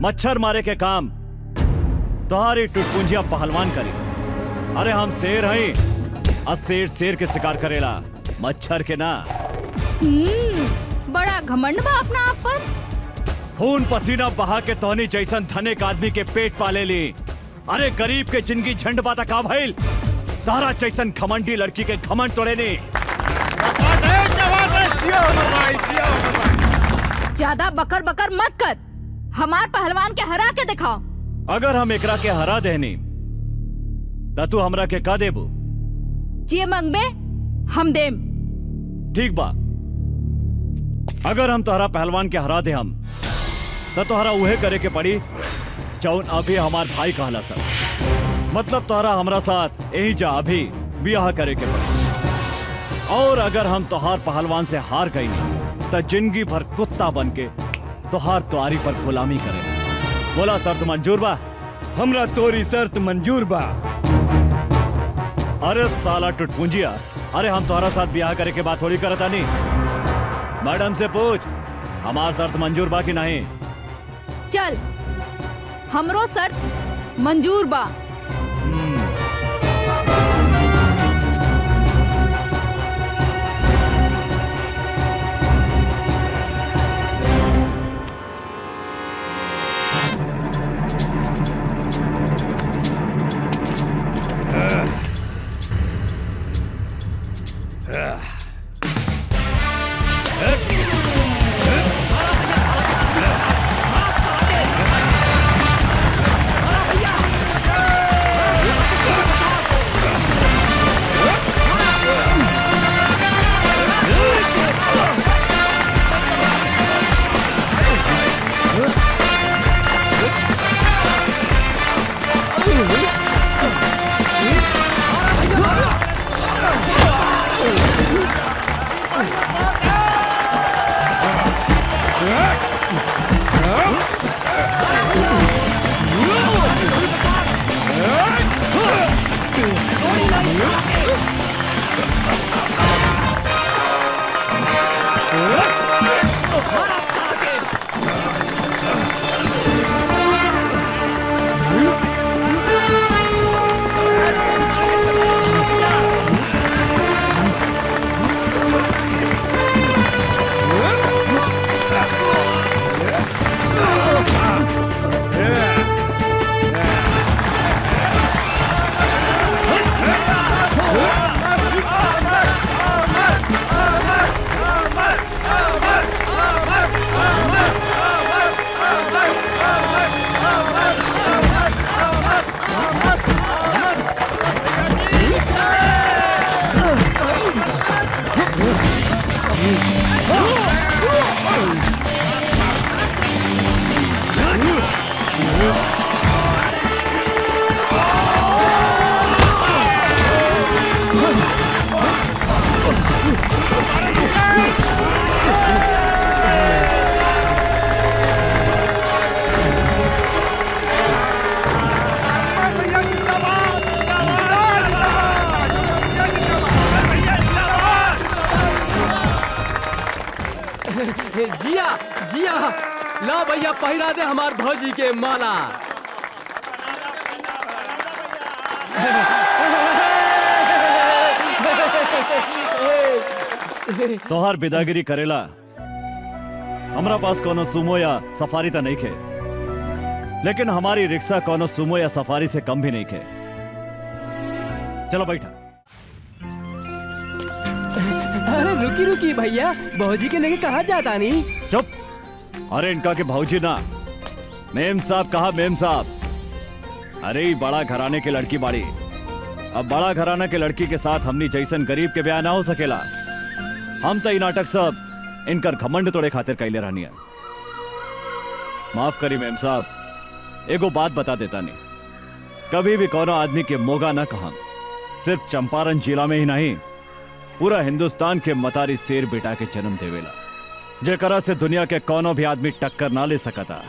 मच्छर मारे के काम तुम्हारी टुटपुंजिया पहलवान करी। अरे हम शेर हैं और शेर शेर के शिकार करेला, मच्छर के ना। बड़ा घमंड बा अपना आप पर। खून पसीना बहा के तोहनी जैसन धनिक आदमी के पेट पाले ली, अरे गरीब के जिंदगी झंड बाता का भइल। तारा जैसन घमंडी लड़की के घमंड तोड़े ने। ज्यादा बकर बकर मत कर, हमार पहलवान के हरा के दिखाओ। अगर हम एकरा के हरा देनी त तू हमरा के का देबू? जे मंगबे हम देम। ठीक बा, अगर हम तोहरा पहलवान के हरा दे हम तो तोहरा उहे करे के पड़ी जौन अभी हमार भाई कहला सर। मतलब तोहरा हमरा साथ यही जा अभी ब्याह करे के पड़ी। और अगर हम तोहार पहलवान से हार गई नहीं तो जिंदगी भर कुत्ता बन के तोहार तुआरी पर गुलामी करे। बोला शर्त मंजूर बा? हमरा तोरी शर्त मंजूर बा। अरे साला टुटपुंजिया, अरे हम तुम्हारा साथ ब्याह करे के बात थोड़ी करता नहीं। मैडम से पूछ हमार शर्त मंजूर बा कि नहीं। चल, हमरो शर्त मंजूर बा। जिया जिया, ला भैया पहिरा दे हमार भौजी के माला। तोहार बिदागिरी करेला हमरा पास कोनो सुमो या सफारी तो नहीं खे, लेकिन हमारी रिक्शा कोनो सुमो या सफारी से कम भी नहीं खे। चलो बैठा। अरे रुकी रुकी भैया, भौजी के लेके कहाँ जाता नहीं? चुप, अरे इनका के भौजी ना, मेम साहब कहा मेम साहब। अरे ई बड़ा घराने के लड़की बाड़ी, अब बड़ा घराना के लड़की के साथ हमनी जैसन गरीब के ब्याह ना हो सकेला। हम तो ई नाटक सब इनकर घमंड तोड़े खातिर कैले रहनी है। माफ करी मेम साहब, एगो बात बता देता नहीं, कभी भी कोनो आदमी के मोगा ना कहा। सिर्फ चंपारण जिला में ही नहीं, पूरा हिंदुस्तान के मतारी शेर बेटा के जन्म देवेला, जेकरा से दुनिया के कोनो भी आदमी टक्कर ना ले सकता।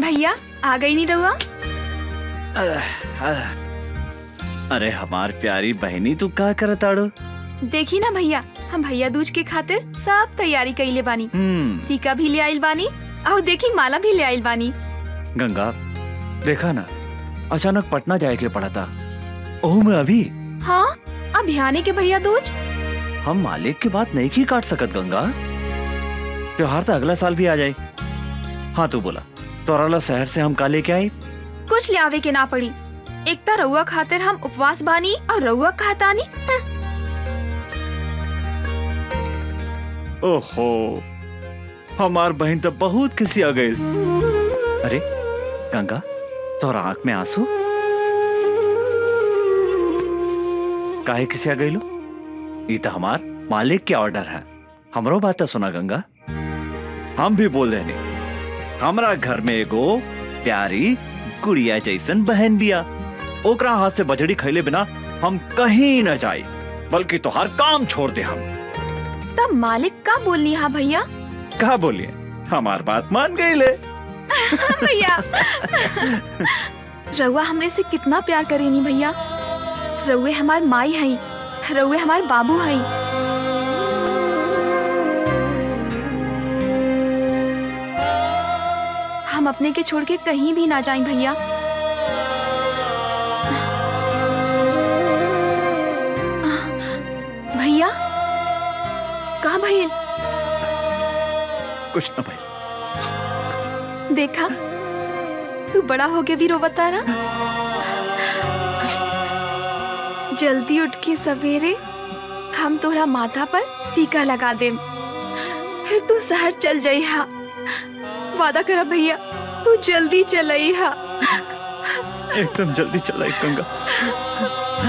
भैया आ गई नहीं रहुआ? अरे हमार प्यारी बहनी, तू का करताड़ो? देखी ना भैया, हम भैया दूज के खातिर सब तैयारी कइले बानी। टीका भी ले आइल बानी और देखी माला भी ले आइल बानी। गंगा, देखा ना, अचानक पटना जाए के पड़ा था। ओह में अभी। हाँ, अभियाने के भैया दूज। हम मालिक की बात नहीं की काट सकत गंगा। त्योहार तो अगला साल भी आ जाए। हाँ तू बोला तोराला शहर से हम का लेके आई। कुछ ले आवे के ना पड़ी। एकता रउआ खातिर हम उपवास बानी और रउआ कहतानी। ओहो हमार बहन तो बहुत किसी आ गई। अरे गंगा तोरा आंख में आंसू काहे किसी आ गई लो? ये तो हमार मालिक के ऑर्डर है। हमरो बात सुना गंगा। हम भी बोल देने हमरा घर में एगो प्यारी गुड़िया जैसन बहन बिया। ओकरा हाथ से बजड़ी खैले बिना हम कहीं न जाए, बल्कि तो हर काम छोड़ दे हम। तब मालिक का बोलनी हा भैया? कहा बोलिए हमार बात मान गई ले। भैया रउआ हमरे से कितना प्यार करेनी भैया। रउए हमार माई हई, रउए हमार बाबू हई। हम अपने के छोड़ के कहीं भी ना जाएं भैया। भैया का भइल? कुछ न भाई। देखा तू बड़ा हो के भी रोवता रहा। जल्दी उठ के सवेरे हम तोरा माथा पर टीका लगा देम, फिर तू शहर चल जाई हा। वादा करा भैया तू जल्दी चलई हा। एकदम जल्दी चलाई गंगा।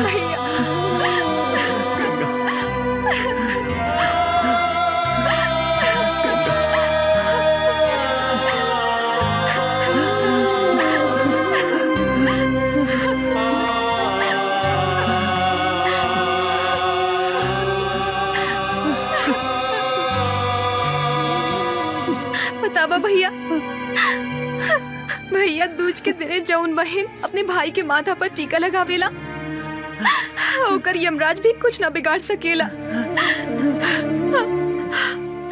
भैया बतावा भैया। भैया दूज के दिने जौन बहन अपने भाई के माथा पर टीका लगावेला ओकर यमराज भी कुछ ना बिगाड़ सकेला।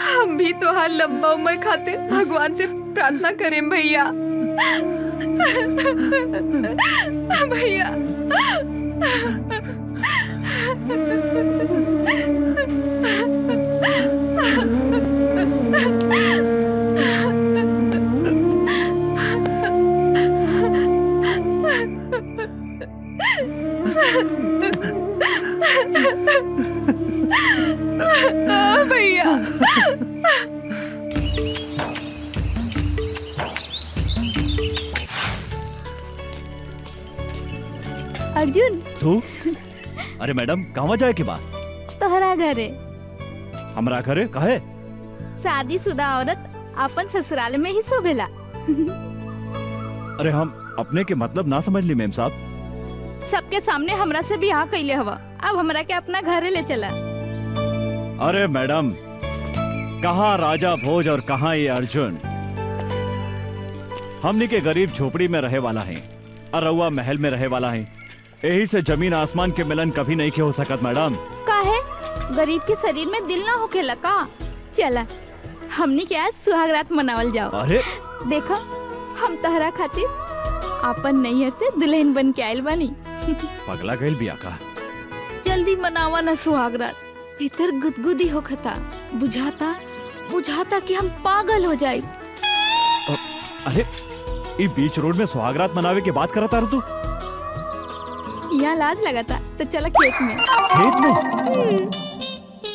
हम भी तोहार लंबा उम्र खातिर भगवान से प्रार्थना करें भैया। भैया भैया अर्जुन तू अरे मैडम कहवा जाए की बात? तोहरा घरे हमरा घरे काहे? शादीशुदा औरत अपन ससुराल में ही शोभेला। अरे हम अपने के मतलब ना समझ ली मेम साहब। सबके सामने हमरा से बियाह कैले हवा, अब हमरा के अपना घरे ले चला। अरे मैडम कहाँ राजा भोज और कहाँ ये अर्जुन? हमनी के गरीब झोपड़ी में रहे वाला है और रउआ महल में रहे वाला है। यही से जमीन आसमान के मिलन कभी नहीं के हो सकत मैडम। काहे? गरीब के शरीर में दिल ना होखेला का? चला हमनी के आज सुहागरात मनावल जाओ। अरे देखा हम तहरा खातिर अपन नैहर से दुल्हन बन के आयल बानी। पगला गइल बिया का? जल्दी मनावा ना सुहागरात। भीतर गुदगुदी होखता, बुझाता कि हम पागल हो जाए। अरे ये बीच रोड में सुहागरात मनावे के बात करता तू? यहाँ लाज लगाता तो चला खेत में। खेत में?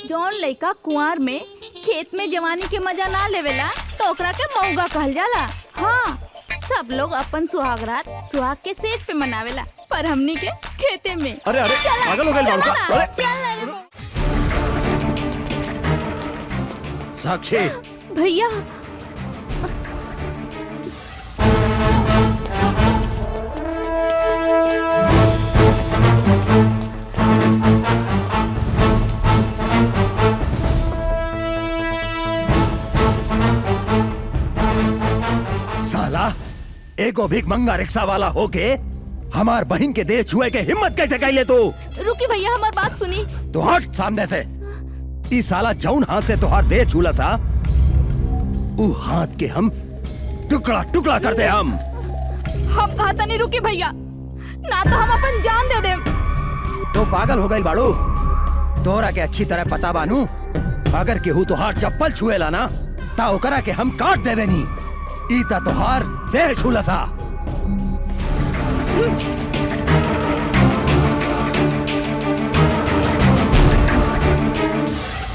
जौन लड़का कुंवार में खेत में जवानी के मजा ना लेवेला तो ओकरा के मौगा कहल जाला। हाँ सब लोग अपन सुहागरात सुहाग के सेज पे मनावेला, पर हमनी के खेते में। अरे अरे पागल हो गए बाबू का? अरे साक्षी भैया साला एगो भीख मंगा रिक्शा वाला होके हमार बहन के देह छुए के हिम्मत कैसे कैले तू? रुकी भैया हमार बात सुनी। तो हट सामने से। ई साला जौन हाथ से तुहार देह छूला सा ऊ हाथ के हम टुकड़ा टुकड़ा कर दे। हम कहता नहीं रुकी भैया, ना तो हम अपन जान दे दे। तो पागल हो गई बाड़ू। तोरा के अच्छी तरह पता बानू, अगर केहू तोहार चप्पल छुएला ना ता ओकरा के हम काट देवे नी। ईता तोहार देह छुलसा।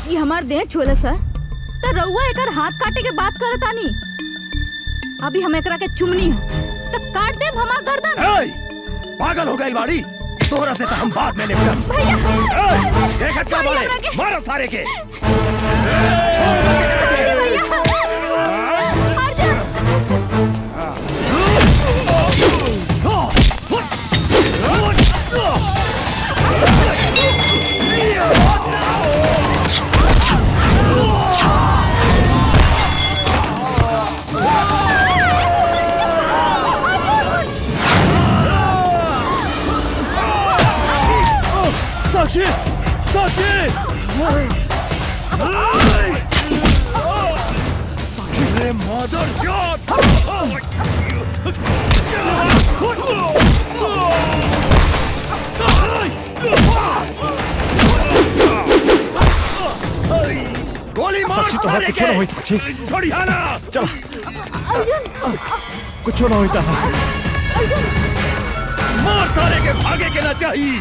ये हमार देह छोले सर तो रउआ एकर हाथ काटे के बात करत आनी। अभी हम एकरा के चुमनी है तो काट देब हमार गर्दन। पागल हो गई बाड़ी, तोरा से तो हम बाद में निपटब। भैया देख अच्छा बोले, मारो सारे के। साक्षी, साक्षी, अरे मदरचोद! गोली मार साक्षी तो सारे कुछ ना हुई। के। साक्षी छोड़िया ना। चल, कुछ ना होता है। मार सारे के, भागे के ना चाहिए।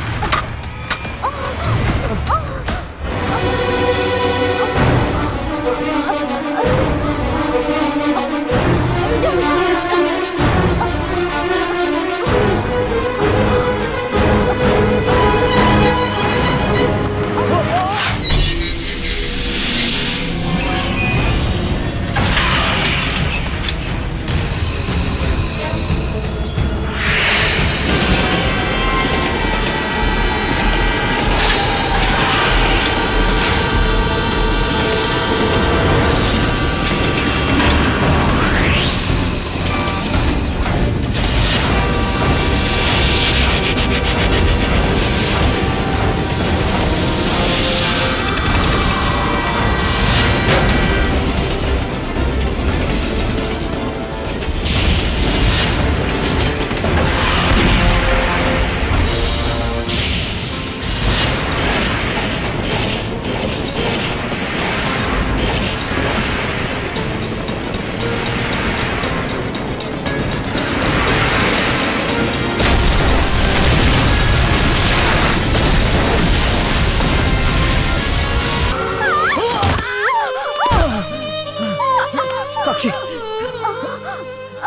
साक्षी,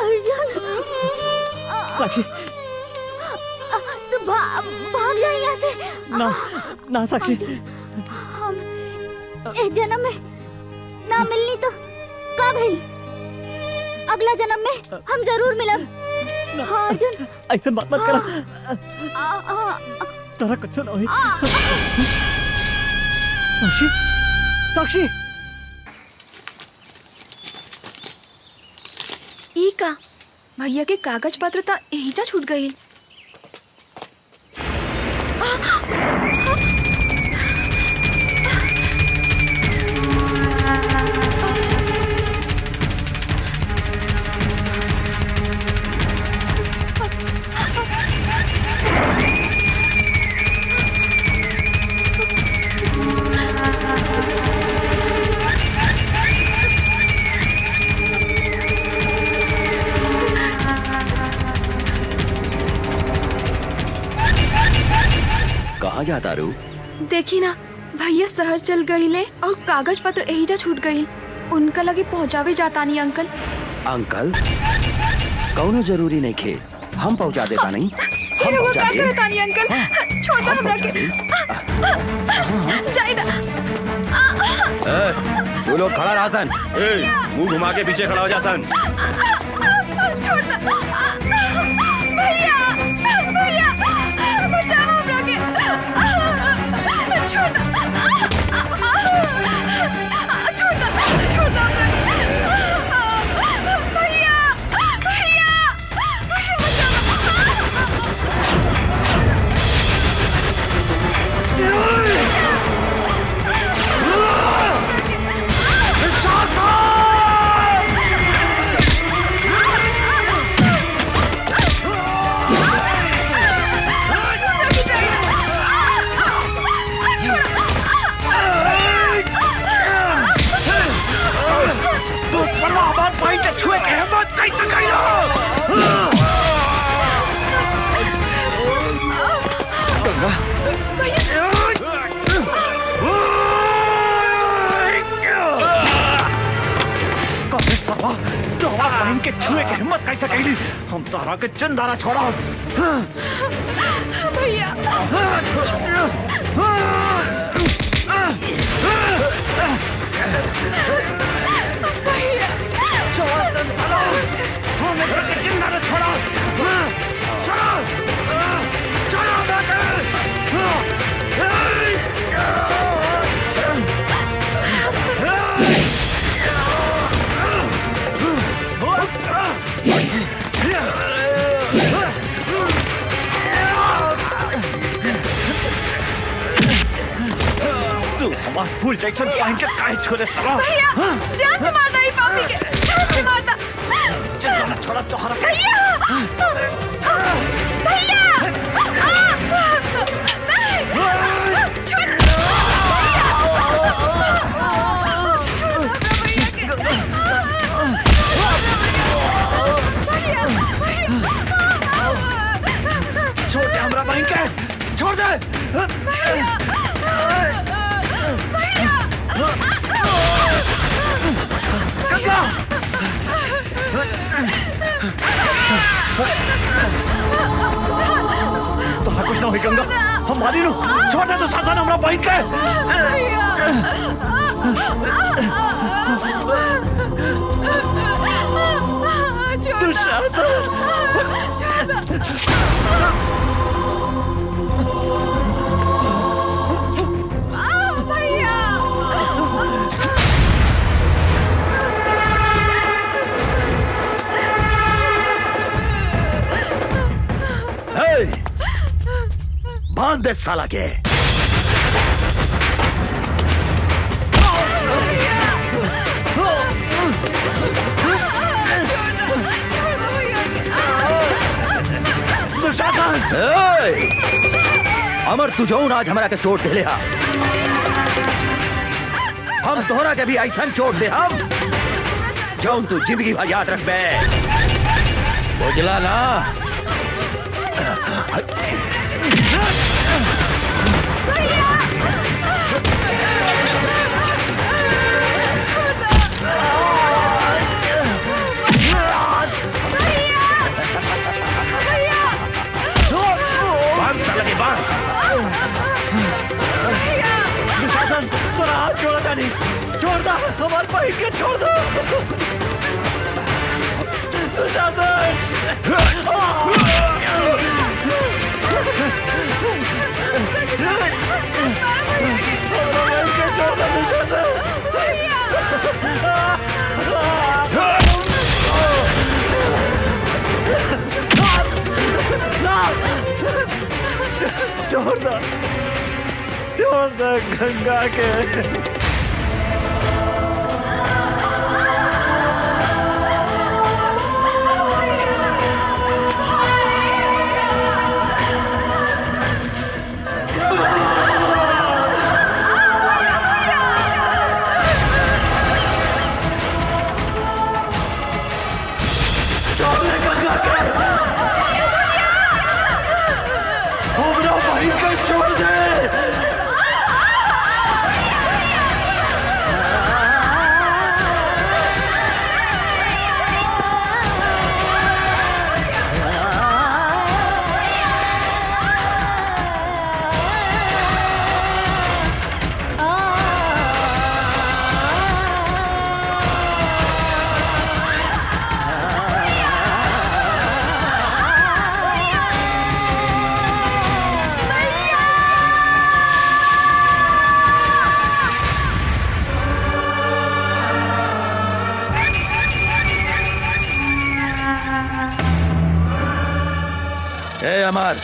अर्जुन, साक्षी, तू भाग जा यहाँ से। ना, ना साक्षी। हम इस जन्म में ना मिलनी तो का भइल, अगला जन्म में हम जरूर मिलब। हाँ अर्जुन, ऐसे बात मत करा। तारा कुछ ना हुई। साक्षी, साक्षी, ई का भैया के कागज पत्र ता एहिजा छूट गई। कहाँ जाता रू? देखी ना भैया शहर चल गईले और कागज पत्र एहिजा छूट गई। उनका लगे पहुँचावे जातानी अंकल। अंकल कौनो जरूरी नहीं खे, हम पहुँचा देता नहीं। फिर वो का करतानी अंकल, छोड़ दो हमरा के। जाइदा। तू लोग खड़ा रहा सन। मुंह घुमा के पीछे खड़ा हो जा सन। छोड़ दो। भैया, भैया, बचाओ हमरा के। छोड़ दो। छोड़ दो, छोड़ दो हमरा के। भैया, भैया, भैया बचाओ। तू सर्वा हमार भाई के छुए के हिम्मत कैसे कइलो? कबे सर्वा तो हमार बहन के छुए के हिम्मत कैसे कइली? हम तारा के चंदारा छोड़ा। भैया छोड़ा चंदारा, हम एकरा के चंदारा छोड़ा। छोड़ा, छोड़ा तू हमार फूल जैक्सन पहन के काहे छोड़े सला? भैया जान से मारता ही पापी के, जान से मारता। चंदारा छोड़ा तो हरा भैया भैया नहीं छोड़ छोड़ दे हमरा बहन के, छोड़ दे। गंगा तोहरा कुछ ना हुई गंगा, हम मारी नु। छोड़ दे दुशासन हमरा बहन के। बांध दे साला के। अमर तू जौन आज हमरा के चोट दे ले हा, हम तोहरा के भी ऐसा चोट दे हम जौन तू जिंदगी भर याद रख बे। बुझला ना? दुशासन तोरा हाथ छोड़ा जानी, छोड़ दो हमारे भाई के, छोड़ दो छोड़ दो गंगा के। छोड़ दे। ए अमर,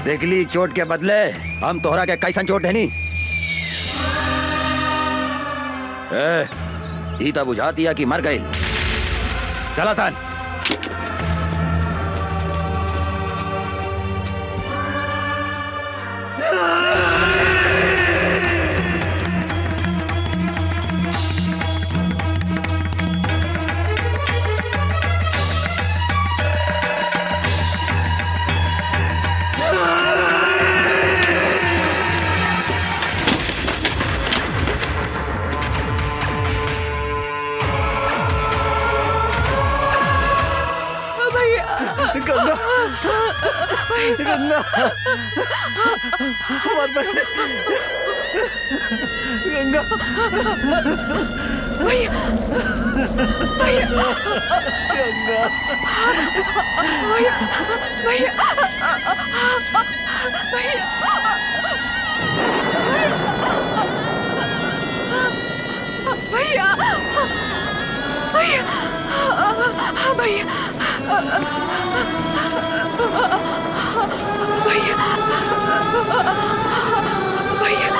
देखली चोट के बदले हम तोहरा के कैसन चोट है नी? ई तो बुझा दिया कि मर गई। चला सन। गंगा हमार बहन गंगा भैया भैया गंगा भैया भैया भैया भैया भैया भैया भैया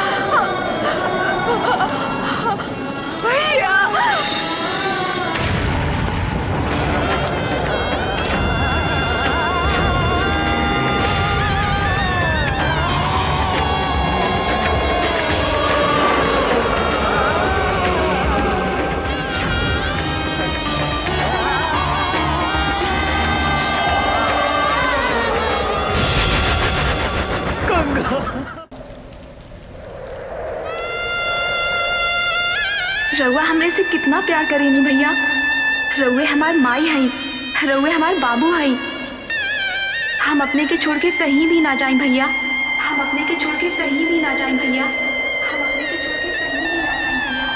भैया रउआ हमरे से कितना प्यार करेनी भैया। रउए हमार माई हई, रउए हमार बाबू हई। हम अपने के छोड़ के कहीं भी ना जाएं भैया। हम अपने के छोड़ के कहीं भी ना जाएं भैया। हम अपने के छोड़ के कहीं भी ना जाएं भैया।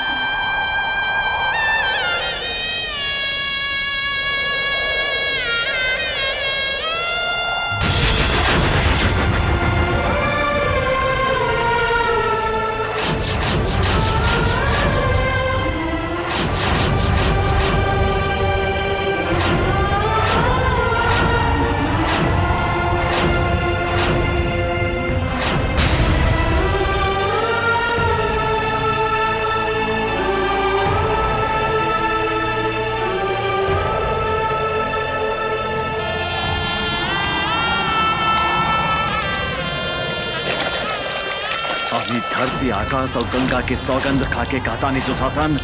अभी धरती आकाश और गंगा की सौगंध खा के कहता नहीं दुशासन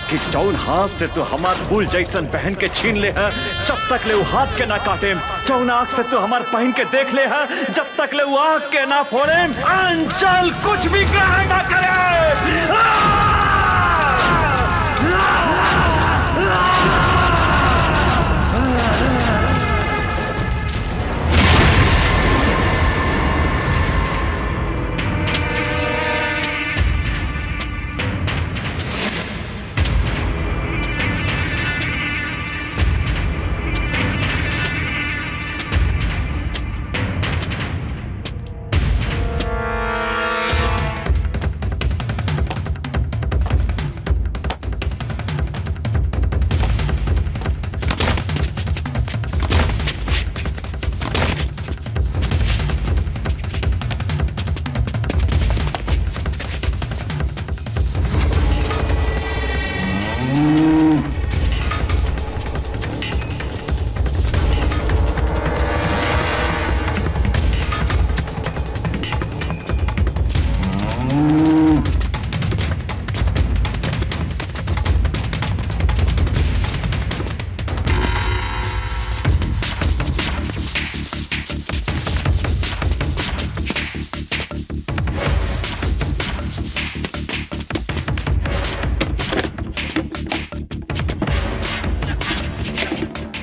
कि जौन हाथ से तू हमार फूल जैसन पहन के छीन ले है जब तक ले वो हाथ के ना काटे, जौन आँख से तू हमार पहन के देख ले है जब तक ले वो आँख के ना फोड़े, अंचल कुछ भी ग्रहण ना करे।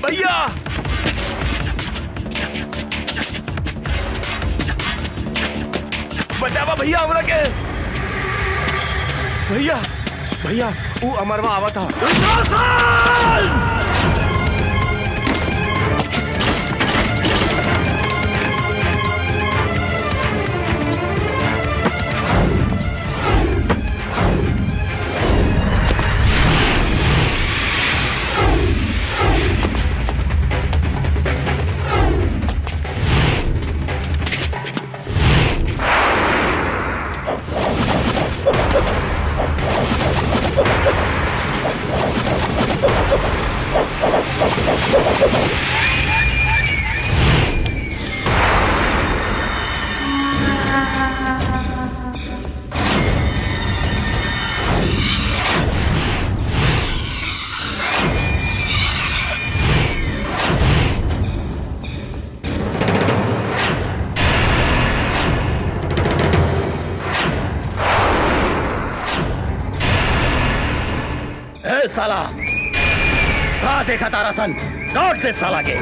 भैया बचावा भैया हमरा के। भैया भैया वो अमरवा आवा था। साला कहाँ देखा तारा सन, दौड़ दे साला के।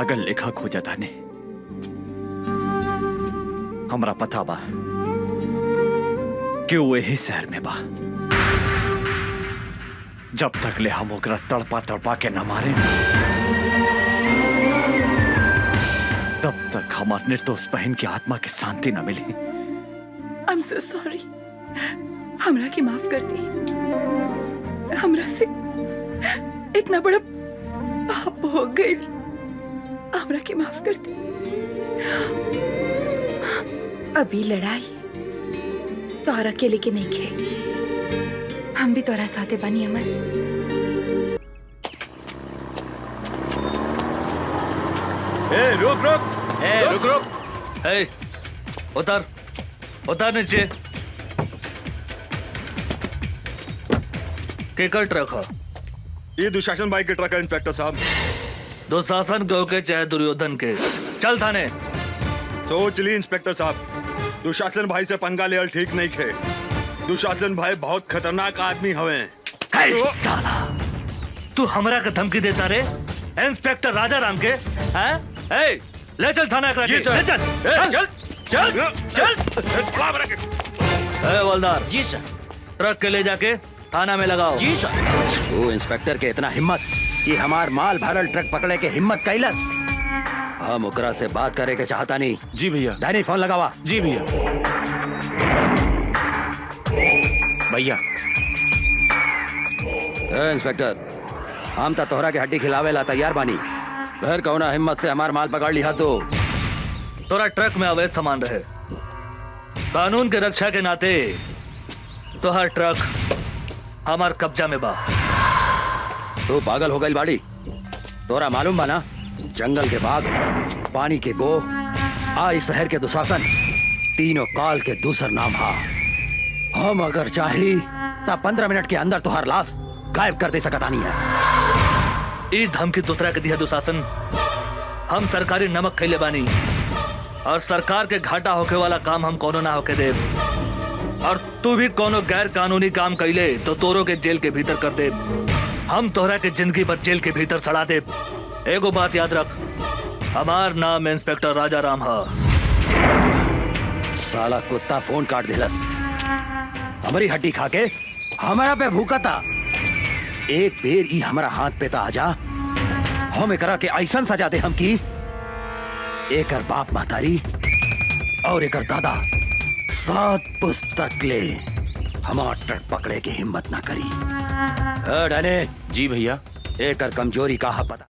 पागल लेखा खोजा ताने। हमरा पता बा कि वो यही शहर में बा। जब तक ले हम ओकरा तड़पा तड़पा के न मारे तब तक हमार निर्दोष बहन की आत्मा की शांति न मिली। I am so sorry. हमरा की माफ कर दी। हमरा से इतना बड़ा पाप हो गई। हमरा की माफ कर दी। अभी लड़ाई तोहरा अकेले के नहीं खे। हम भी तोरा साथे बनी अमर। रुक रुक रुक रुक। उतर उतर नीचे। केकर ट्रक है? ये दुशासन भाई के ट्रक है इंस्पेक्टर साहब। दुशासन के होके चाहे दुर्योधन के, चल थाने। सोच ली इंस्पेक्टर साहब, दुशासन भाई से पंगा लेवल ठीक नहीं खे। दुशासन भाई बहुत खतरनाक आदमी हवे। साला तू हमरा के धमकी देता रे? इंस्पेक्टर राजा राम के हैं? ए, ले चल थाना करा के। ले चल चल चल चल। ए हवलदार जी सर। ट्रक के ले जाके थाना में लगाओ। जी सर। वो इंस्पेक्टर के इतना हिम्मत कि हमार माल भरल ट्रक पकड़े के हिम्मत कैलस। हम ओकरा से बात करे के चाहता नहीं। जी भैया। डैनी फोन लगावा। जी भैया। भैया इंस्पेक्टर, हम तो तोहरा के हड्डी खिलावे ला तैयार बानी। फिर कौना हिम्मत से हमार माल पकड़ लिया तो? तोरा ट्रक में अवैध सामान रहे, कानून के रक्षा के नाते तो हर ट्रक हमार कब्जा में बा। तू पागल हो गई बाड़ी? तोरा मालूम बा ना, जंगल के बाघ, पानी के गो, इस शहर के दुशासन, तीनों काल के दूसर नाम हा। हम अगर चाही तो 15 मिनट के अंदर तुहार लाश गायब कर दे सकता नहीं है। ई धमकी दूसरा के दिया दुशासन। हम सरकारी नमक खैले बानी और सरकार के घाटा होके वाला काम हम कोनो ना होके देव। और तू भी कोनो गैर कानूनी काम कैले तो तोरो के जेल के भीतर कर दे। हम तोहरा के जिंदगी भर जेल के भीतर सड़ा दे। एगो बात याद रख, हमार नाम इंस्पेक्टर राजा राम है। साला कुत्ता फोन काट दिलस। हमारी हड्डी खा के हमारा पे भूखा था। एक बेर ई हमारा हाथ पे ता आजा, हम एकरा के ऐसन सजा दे हम की एकर बाप महतारी और एकर दादा 7 पुस्तक ले हमार ट्रक पकड़े के हिम्मत ना करी। डने। जी भैया। एकर कमजोरी का है पता।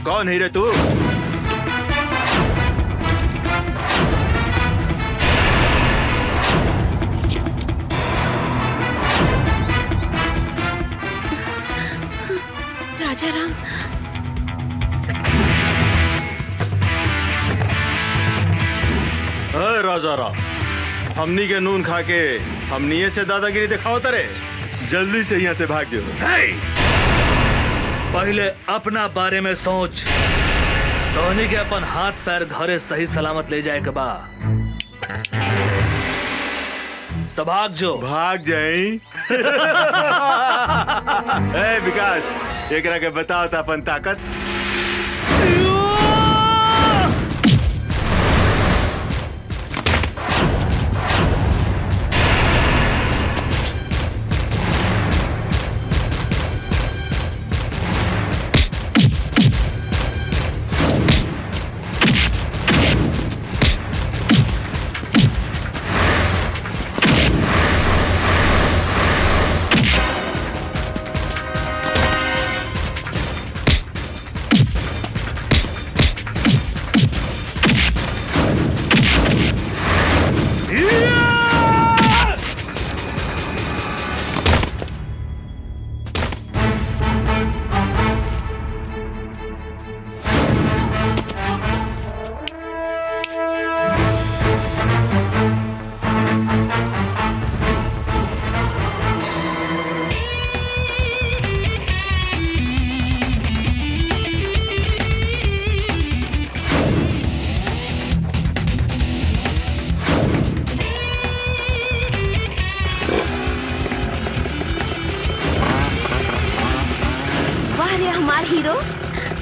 कौन है रे तू? राजा राम। राजा राम, हमनी के नून खा के हमनी से दादागिरी दिखाओ तरे। जल्दी से यहाँ से भाग जाओ। पहले अपना बारे में सोच। धोनी के अपन हाथ पैर घरे सही सलामत ले जाए के बा तो भाग जो। भाग जाई। ए विकास, एकरा के बताओ था अपन ताकत।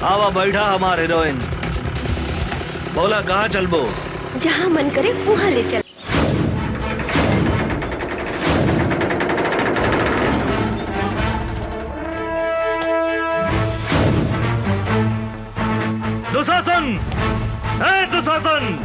आवा बैठा हमारे हीरोइन। बोला कहाँ चलबो? जहाँ मन करे वहाँ ले चल। दुशासन, ए दुशासन!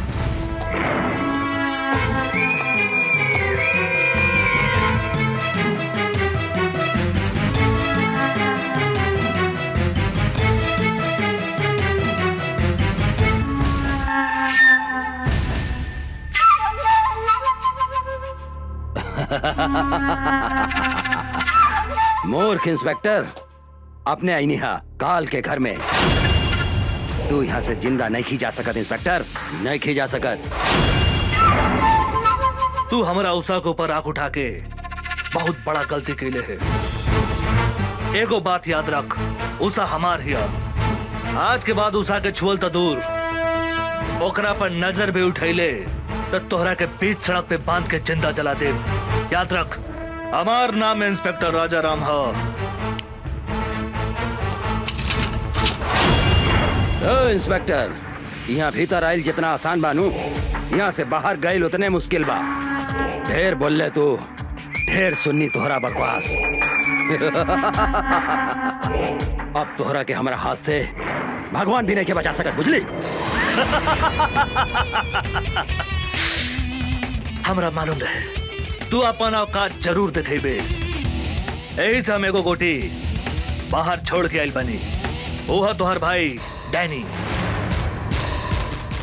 मूर्ख इंस्पेक्टर, अपने आईनिहा काल के घर में तू यहाँ से जिंदा नहीं खी जा सकत। इंस्पेक्टर, नहीं खी जा सकत। तू हमारा उषा के ऊपर आंख उठा के बहुत बड़ा गलती कैले है। एगो बात याद रख, उषा हमार हिया। आज के बाद उषा के छुअल तो दूर, ओकरा पर नजर भी उठैले तो तोहरा के बीच सड़क पे बांध के जिंदा जला दे। याद रख, हमार नाम इंस्पेक्टर राजा राम है। इंस्पेक्टर, यहाँ भीतर आयल जितना आसान बानू, यहाँ से बाहर गए उतने मुश्किल बा। ढेर बोले तू, ढेर सुन्नी तोहरा बकवास। अब तोहरा के हमारा हाथ से भगवान भी नहीं के बचा सकत, बुझली? हमरा मालूम रहे तू अपन औकात जरूर दिखेबे। यही से हम एगो गोटी बाहर छोड़ के आइल बनी। ओहा तोहर भाई डैनी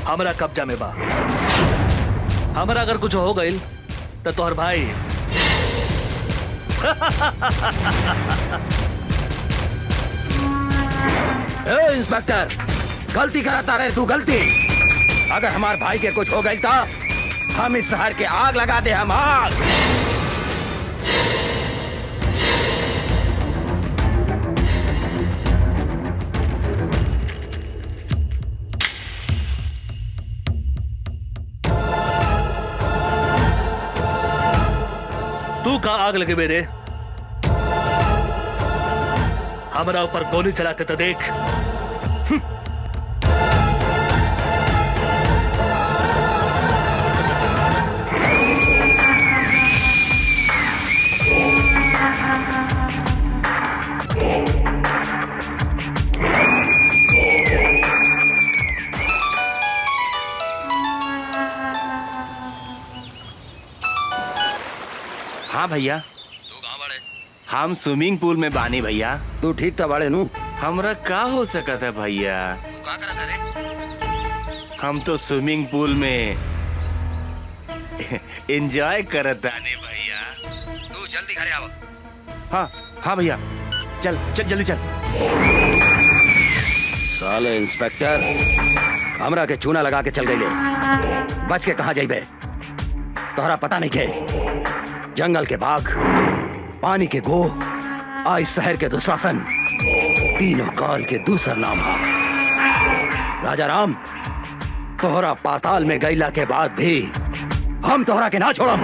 हमरा कब्जा में बा। हमरा अगर कुछ हो गइल तो तोहर भाई इंस्पेक्टर, गलती कराता रहे तू, गलती। अगर हमारे भाई के कुछ हो गई तो हम इस शहर के आग लगा दे, हम आग। तू का आग लगे मेरे? हमारा ऊपर गोली चला के तो देख। हाँ भैया, तू कहाँ बड़े? हम स्विमिंग पूल में बानी भैया। तू ठीक था बड़े नू? हमरा का हो सकता है भैया? तू कहाँ करा था रे? हम तो स्विमिंग पूल में एंजॉय करत आने भैया। तू जल्दी घरे आओ। हाँ हाँ भैया, चल चल जल्दी चल। साले इंस्पेक्टर, हमरा के चूना लगा के चल गई। बच के कहाँ जाइबे? तोहरा पता नहीं के जंगल के बाघ, पानी के गो, आज शहर के दुशासन, तीनों काल के दूसर नाम है। राजा राम, तोहरा पाताल में गईला के बाद भी हम तोहरा के ना छोड़म।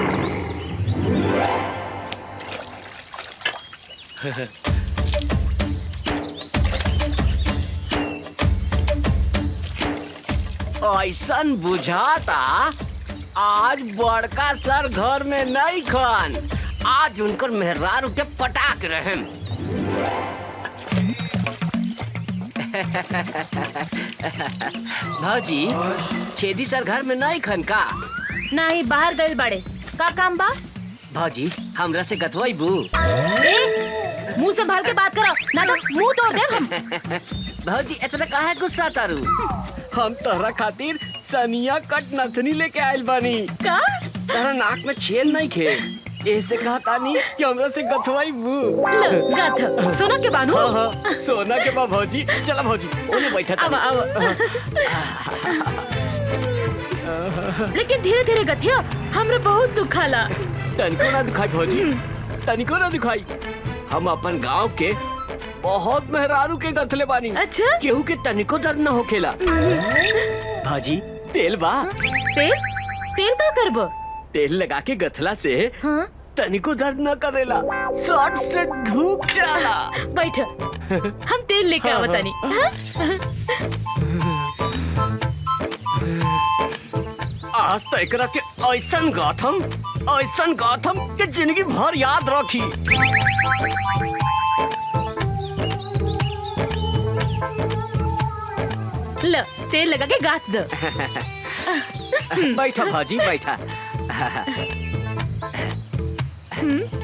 ऐसन बुझाता आज बड़का सर घर में नहीं खन। आज उनकर मेहरार उठे पटाक रहे। भाजी, छेदी सर घर में नहीं खन का? नहीं, बाहर गए बड़े। का काम बा? भाजी, हमरा से गथवाई बू। मुंह संभाल के बात करो, ना तो मुंह तोड़ दे हम। भाजी, इतना काहे गुस्सा तारू? हम तोहरा खातिर सनिया कट नथनी लेके आइल बानी। का? तोहरा नाक में छेद नहीं खे, ऐसे कहा तानी कि हमरा से गथवाई बू। गथ सोना के बानू? हाँ हाँ, सोना के बा भौजी। चला भौजी, ओने बैठा अब लेकिन धीरे धीरे गथिया, हमरा बहुत दुखाला। तनिको ना दुखाई भौजी, तनिको ना दुखाई। हम अपन गांव के बहुत मेहरारू के गथले बानी। अच्छा? केहू के तनिको दर्द न होखेला। भाजी, तेल बा? तेल? तेल का करबो? तेल लगा के गथला से हाँ? तनिको दर्द न करेला, शॉर्ट से ढूक जाला। बैठ, हम तेल लेके आवतानी। आज तो एकरा के ऐसन गाथम के जिंदगी भर याद रखी। ल तेल लगा के गाथ दो। बैठा भाजी बैठा।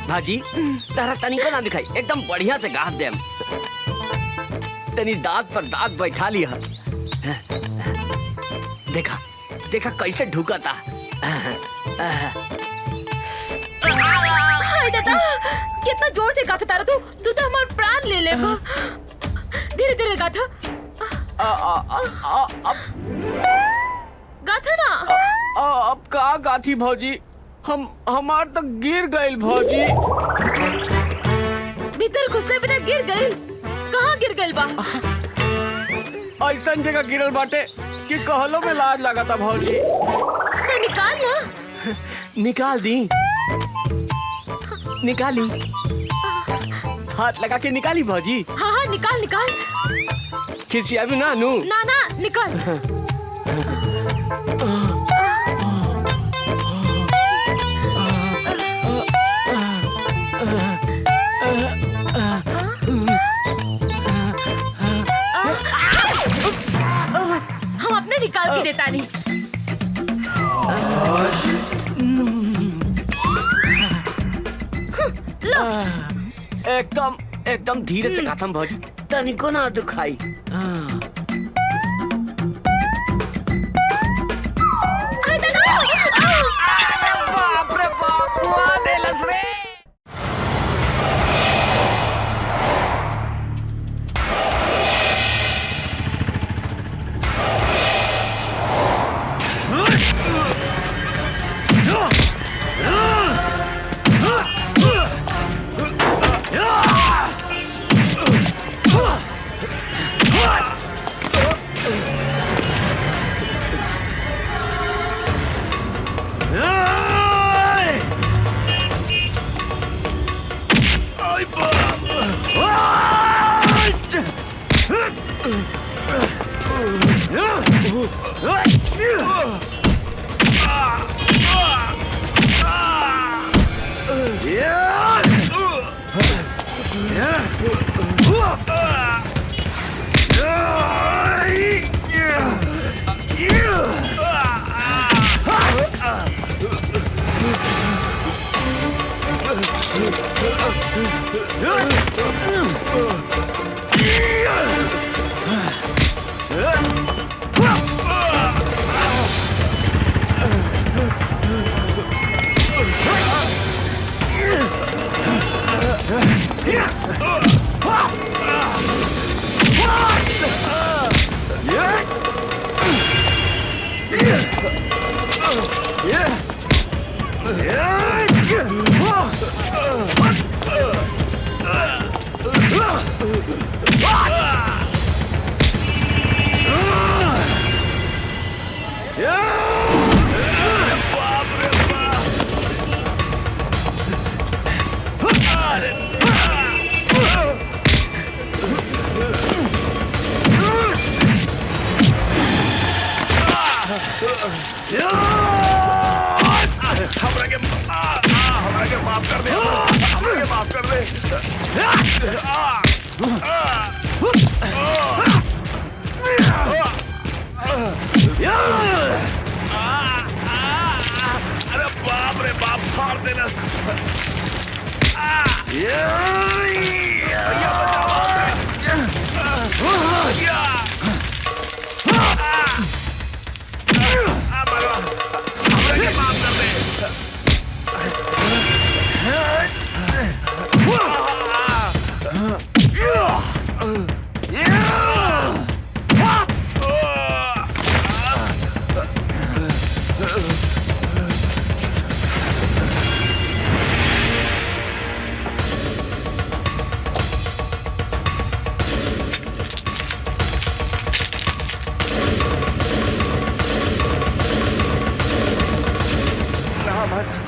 भाजी तारा तनिको ना दिखाई, एकदम बढ़िया से गाथ देम। तनी दांत पर दांत बैठा लिया। देखा देखा कैसे ढुका था। हाय दादा, कितना जोर से गाथा तारा तू तो हमारा प्राण ले ले। धीरे धीरे गाथा। गाथा ना। अब का गाथी भौजी, हमार तो गिर गइल भौजी। भीतर घुसे बिना गिर गइल? कहाँ गिर गइल बा? ऐसन जगह गिरल बाटे कि कहलो में लाज लगा था भौजी। तो निकाल ना। निकाल दी, निकाली, हाथ लगा के निकाली भौजी। हाँ हाँ निकाल निकाल। खिसिया भी ना नू। ना ना निकाल। हम अपने निकाल के देता नहीं। एकदम धीरे से गाथम भौजी, तनिको ना दुखाई। बाप रे बाप, मुआ देलस रे।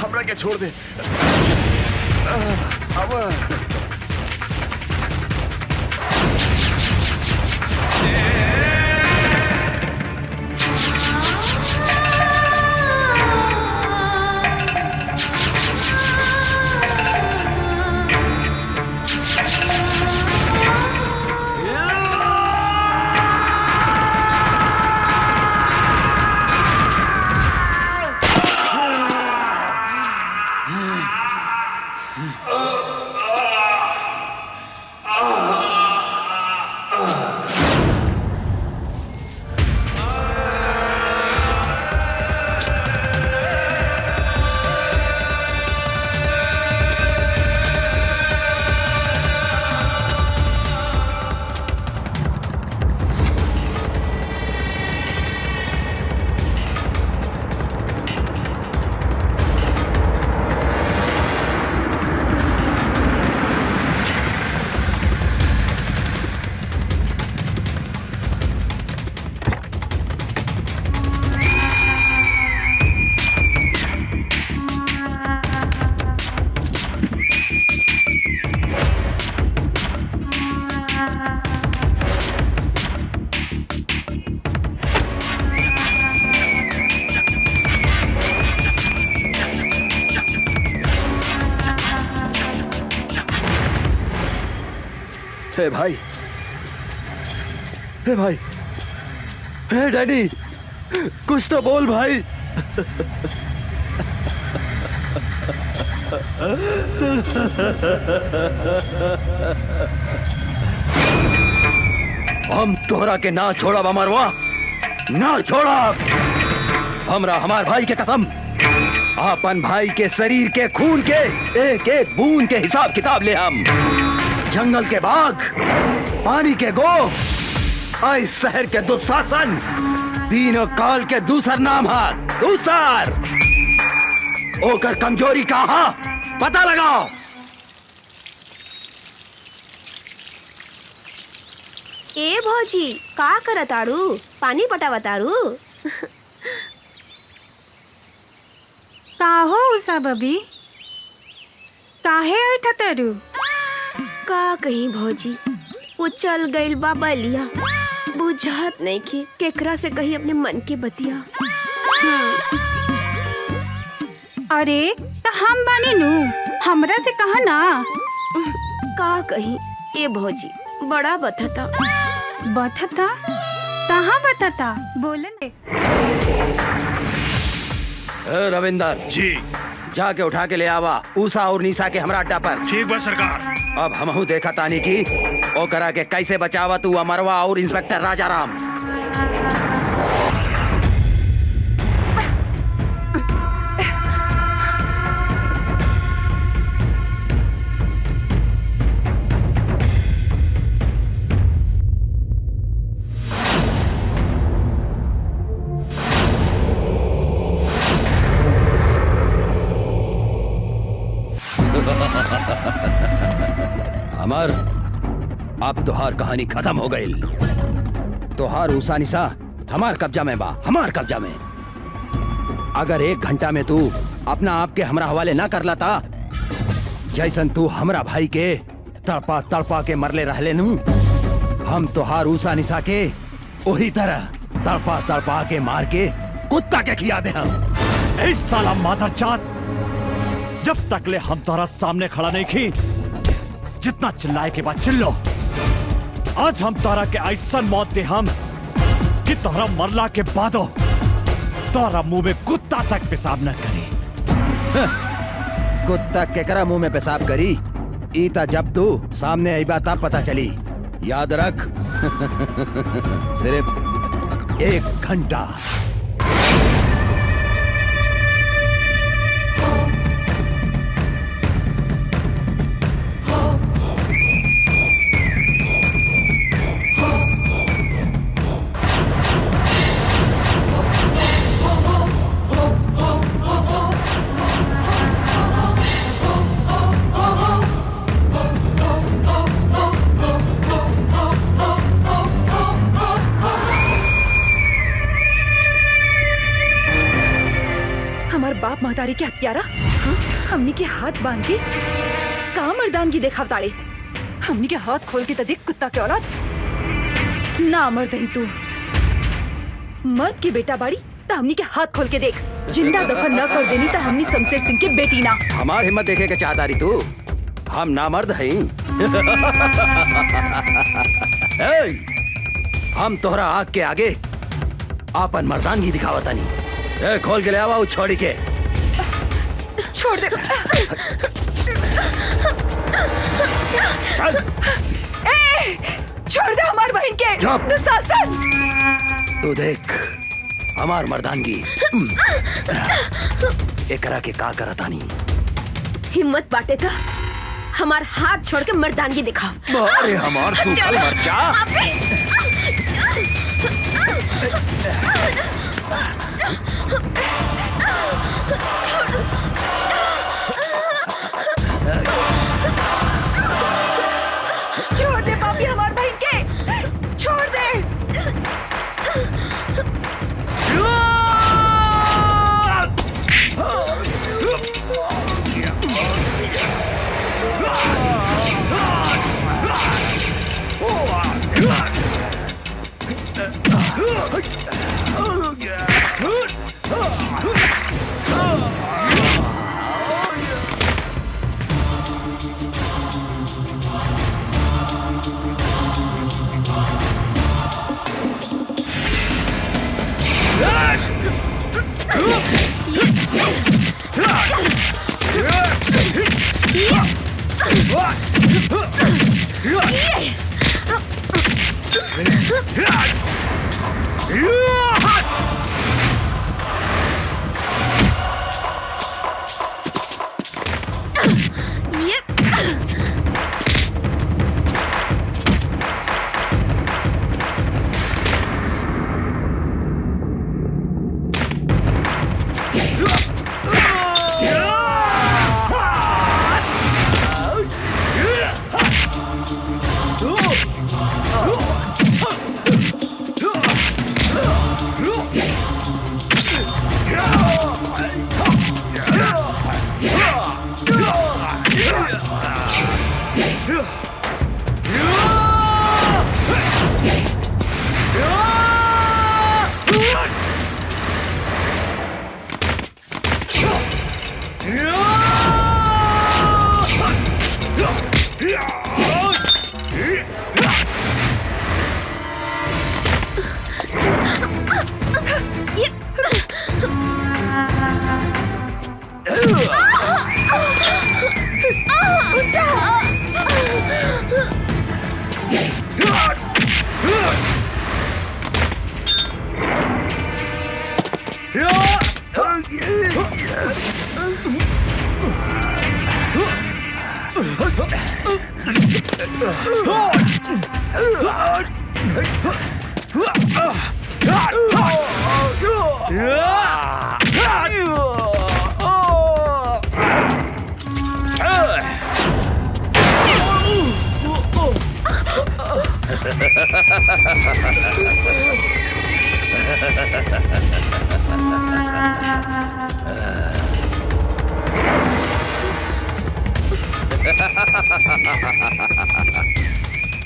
हमरा के छोड़ दे। हे भाई, हे भाई, हे डैडी, कुछ तो बोल भाई। हम तोहरा के ना छोड़ा अमरवा, ना छोड़ा। हमरा हमार भाई के कसम, अपन भाई के शरीर के खून के एक एक बूंद के हिसाब किताब ले हम। जंगल के बाघ, पानी के गो, इस शहर के दुशासन, तीनों काल के दूसर नाम है दूसर। ओकर कमजोरी कहा पता लगाओ। ए भौजी का करताड़ू? पानी पटावताड़ू? काहो उषा बबी, काहे ऐठतरू? का कहीं भौजी, उचल गइल बा बलिया, बुझात नहीं के केकरा से कही अपने मन के बतिया। अरे तो हम बानी नू, हमरा से कहा ना। का कहीं ए भौजी, बड़ा बथता। बथता? कहाँ बथता? बोले। रविंदर जी, जाके उठा के ले आवा उषा और निशा के हमरा अड्डा पर। ठीक बा सरकार। अब हमहू देखा तानी की ओ करा के कैसे बचावा तू अमरवा और इंस्पेक्टर राजाराम। अमर, अब तोहार कहानी खत्म हो गई। तोहार उषा निशा हमार कब्जा में बा, हमार कब्जा में। अगर 1 घंटा में तू अपना आप के हमरा हवाले ना कर लाता, जैसन तू हमरा भाई के तड़पा तड़पा के मरले रहले नू, हम तोहार उषा निशा के वही तरह तड़पा तड़पा के मार के कुत्ता के खिया दे हम। इस साला मादरजात, जब तक ले हम तोहरा सामने खड़ा नहीं की, जितना चिल्लाए के बाद चिल्लो। आज हम तोहरा के ऐसा मौत दे हम कि तोहरा मरला के बादो तोहरा मुंह में कुत्ता तक पेशाब न करी। कुत्ता केकरा मुंह में पेशाब करी? ईता जब तू सामने आई बात पता चली। याद रख। सिर्फ 1 घंटा। हमार बाप महतारी के हत्यारा, हाँ? हमनी के हाथ बांध के कहाँ मर्दानगी देखाव ताड़े? हमनी के हाथ खोल के तो देख कुत्ता के औलाद। ना मर्द ही तू, मर्द की बेटा बाड़ी तो हमनी के हाथ खोल के देख। जिंदा दफन न कर देनी तो हमनी शमशेर सिंह के बेटी ना। हमार हिम्मत देखे के चाहता रही तू? हम नामर्द हैं। हम तोहरा आग के आगे आपन मर्दानगी दिखावता नहीं। खोल के ले आवा उस छोड़ी के। छोड़ दे। छोड़ दे हमार बहन के। दुशासन, तू देख हमार मर्दानगी। एकरा के का करतानी? हिम्मत बाटे था हमार हाथ छोड़ के मर्दानगी दिखाओ। अरे हमार सूखल मर्चा। छोड़ दे पापी हमार बहन के। छोड़ दे।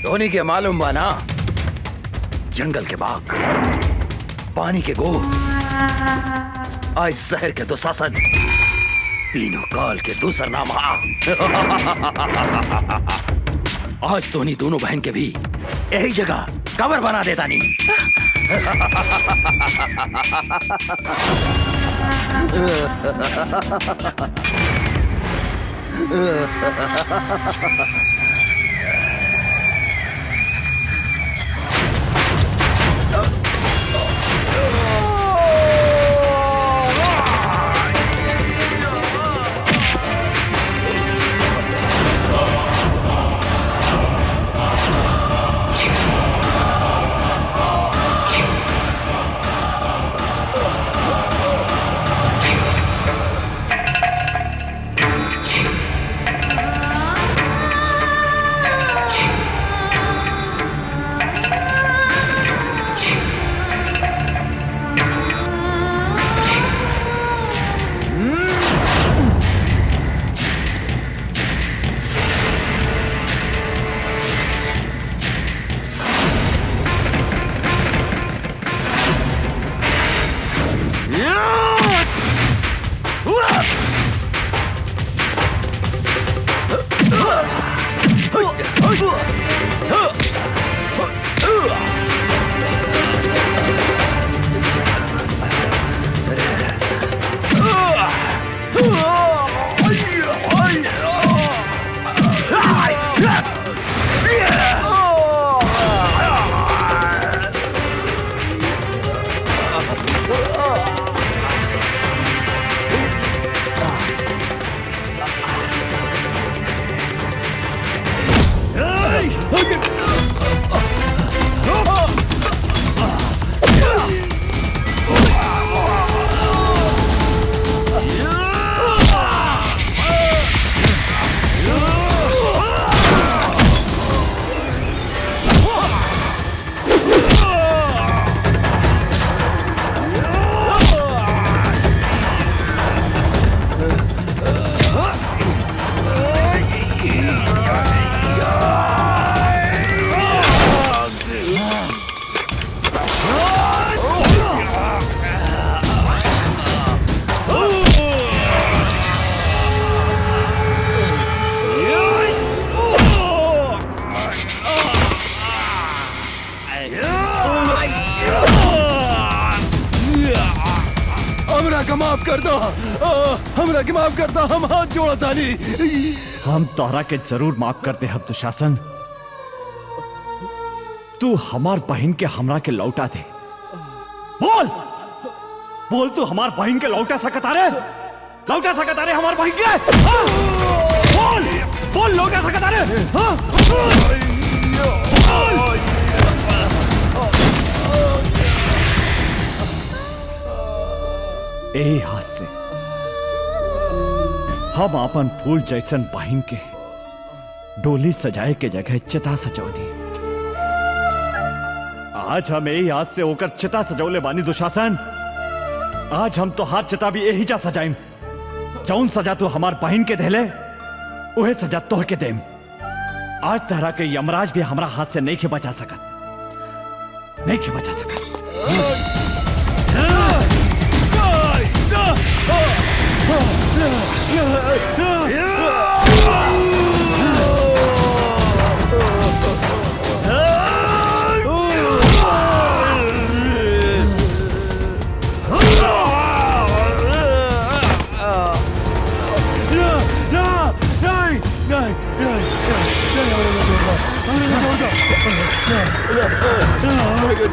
धोनी के मालूम बा ना, जंगल के बाघ, पानी के गो, आज शहर के दुशासन, तीनों काल के दूसर नाम। आज धोनी दोनों बहन के भी यही जगह कवर बना देता नहीं। हमरा का माफ कर दो, हमरा के माफ कर दो, हम हाथ जोड़ा तानी। हम तोहरा के जरूर माफ करते हैं दुशासन। तू हमार बहन के हमरा के लौटा दे। बोल बोल, तू हमार बहन के लौटा सकता रे? लौटा सकता रे हमार बहन के? हाँ? बोल बोल, लौटा सकता रे? हाँ? यही हाथ से हम अपन फूल जैसन बहन के डोली सजाए के जगह चिता सजौनी। आज हम यही हाथ से होकर चिता सजौले बानी दुशासन। आज हम तो हाथ चिता भी यही जा सजाइम। जौन सजा तू हमार बहन के देले उहे सजा तोह के देम। आज तरह के यमराज भी हमारा हाथ से नहीं के बचा सकत, नहीं के बचा सकत।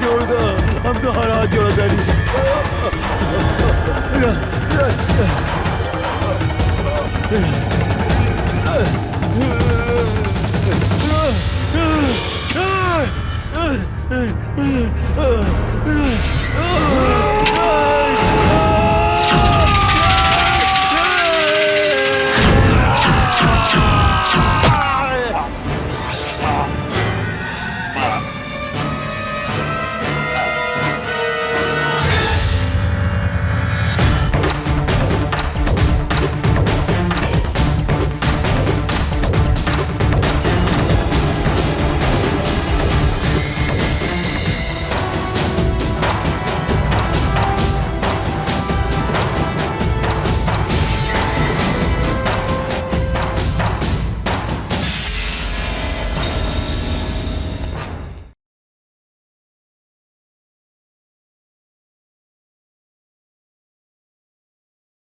जोड़ दो, हम तो हर हाथ जोड़ा तानी।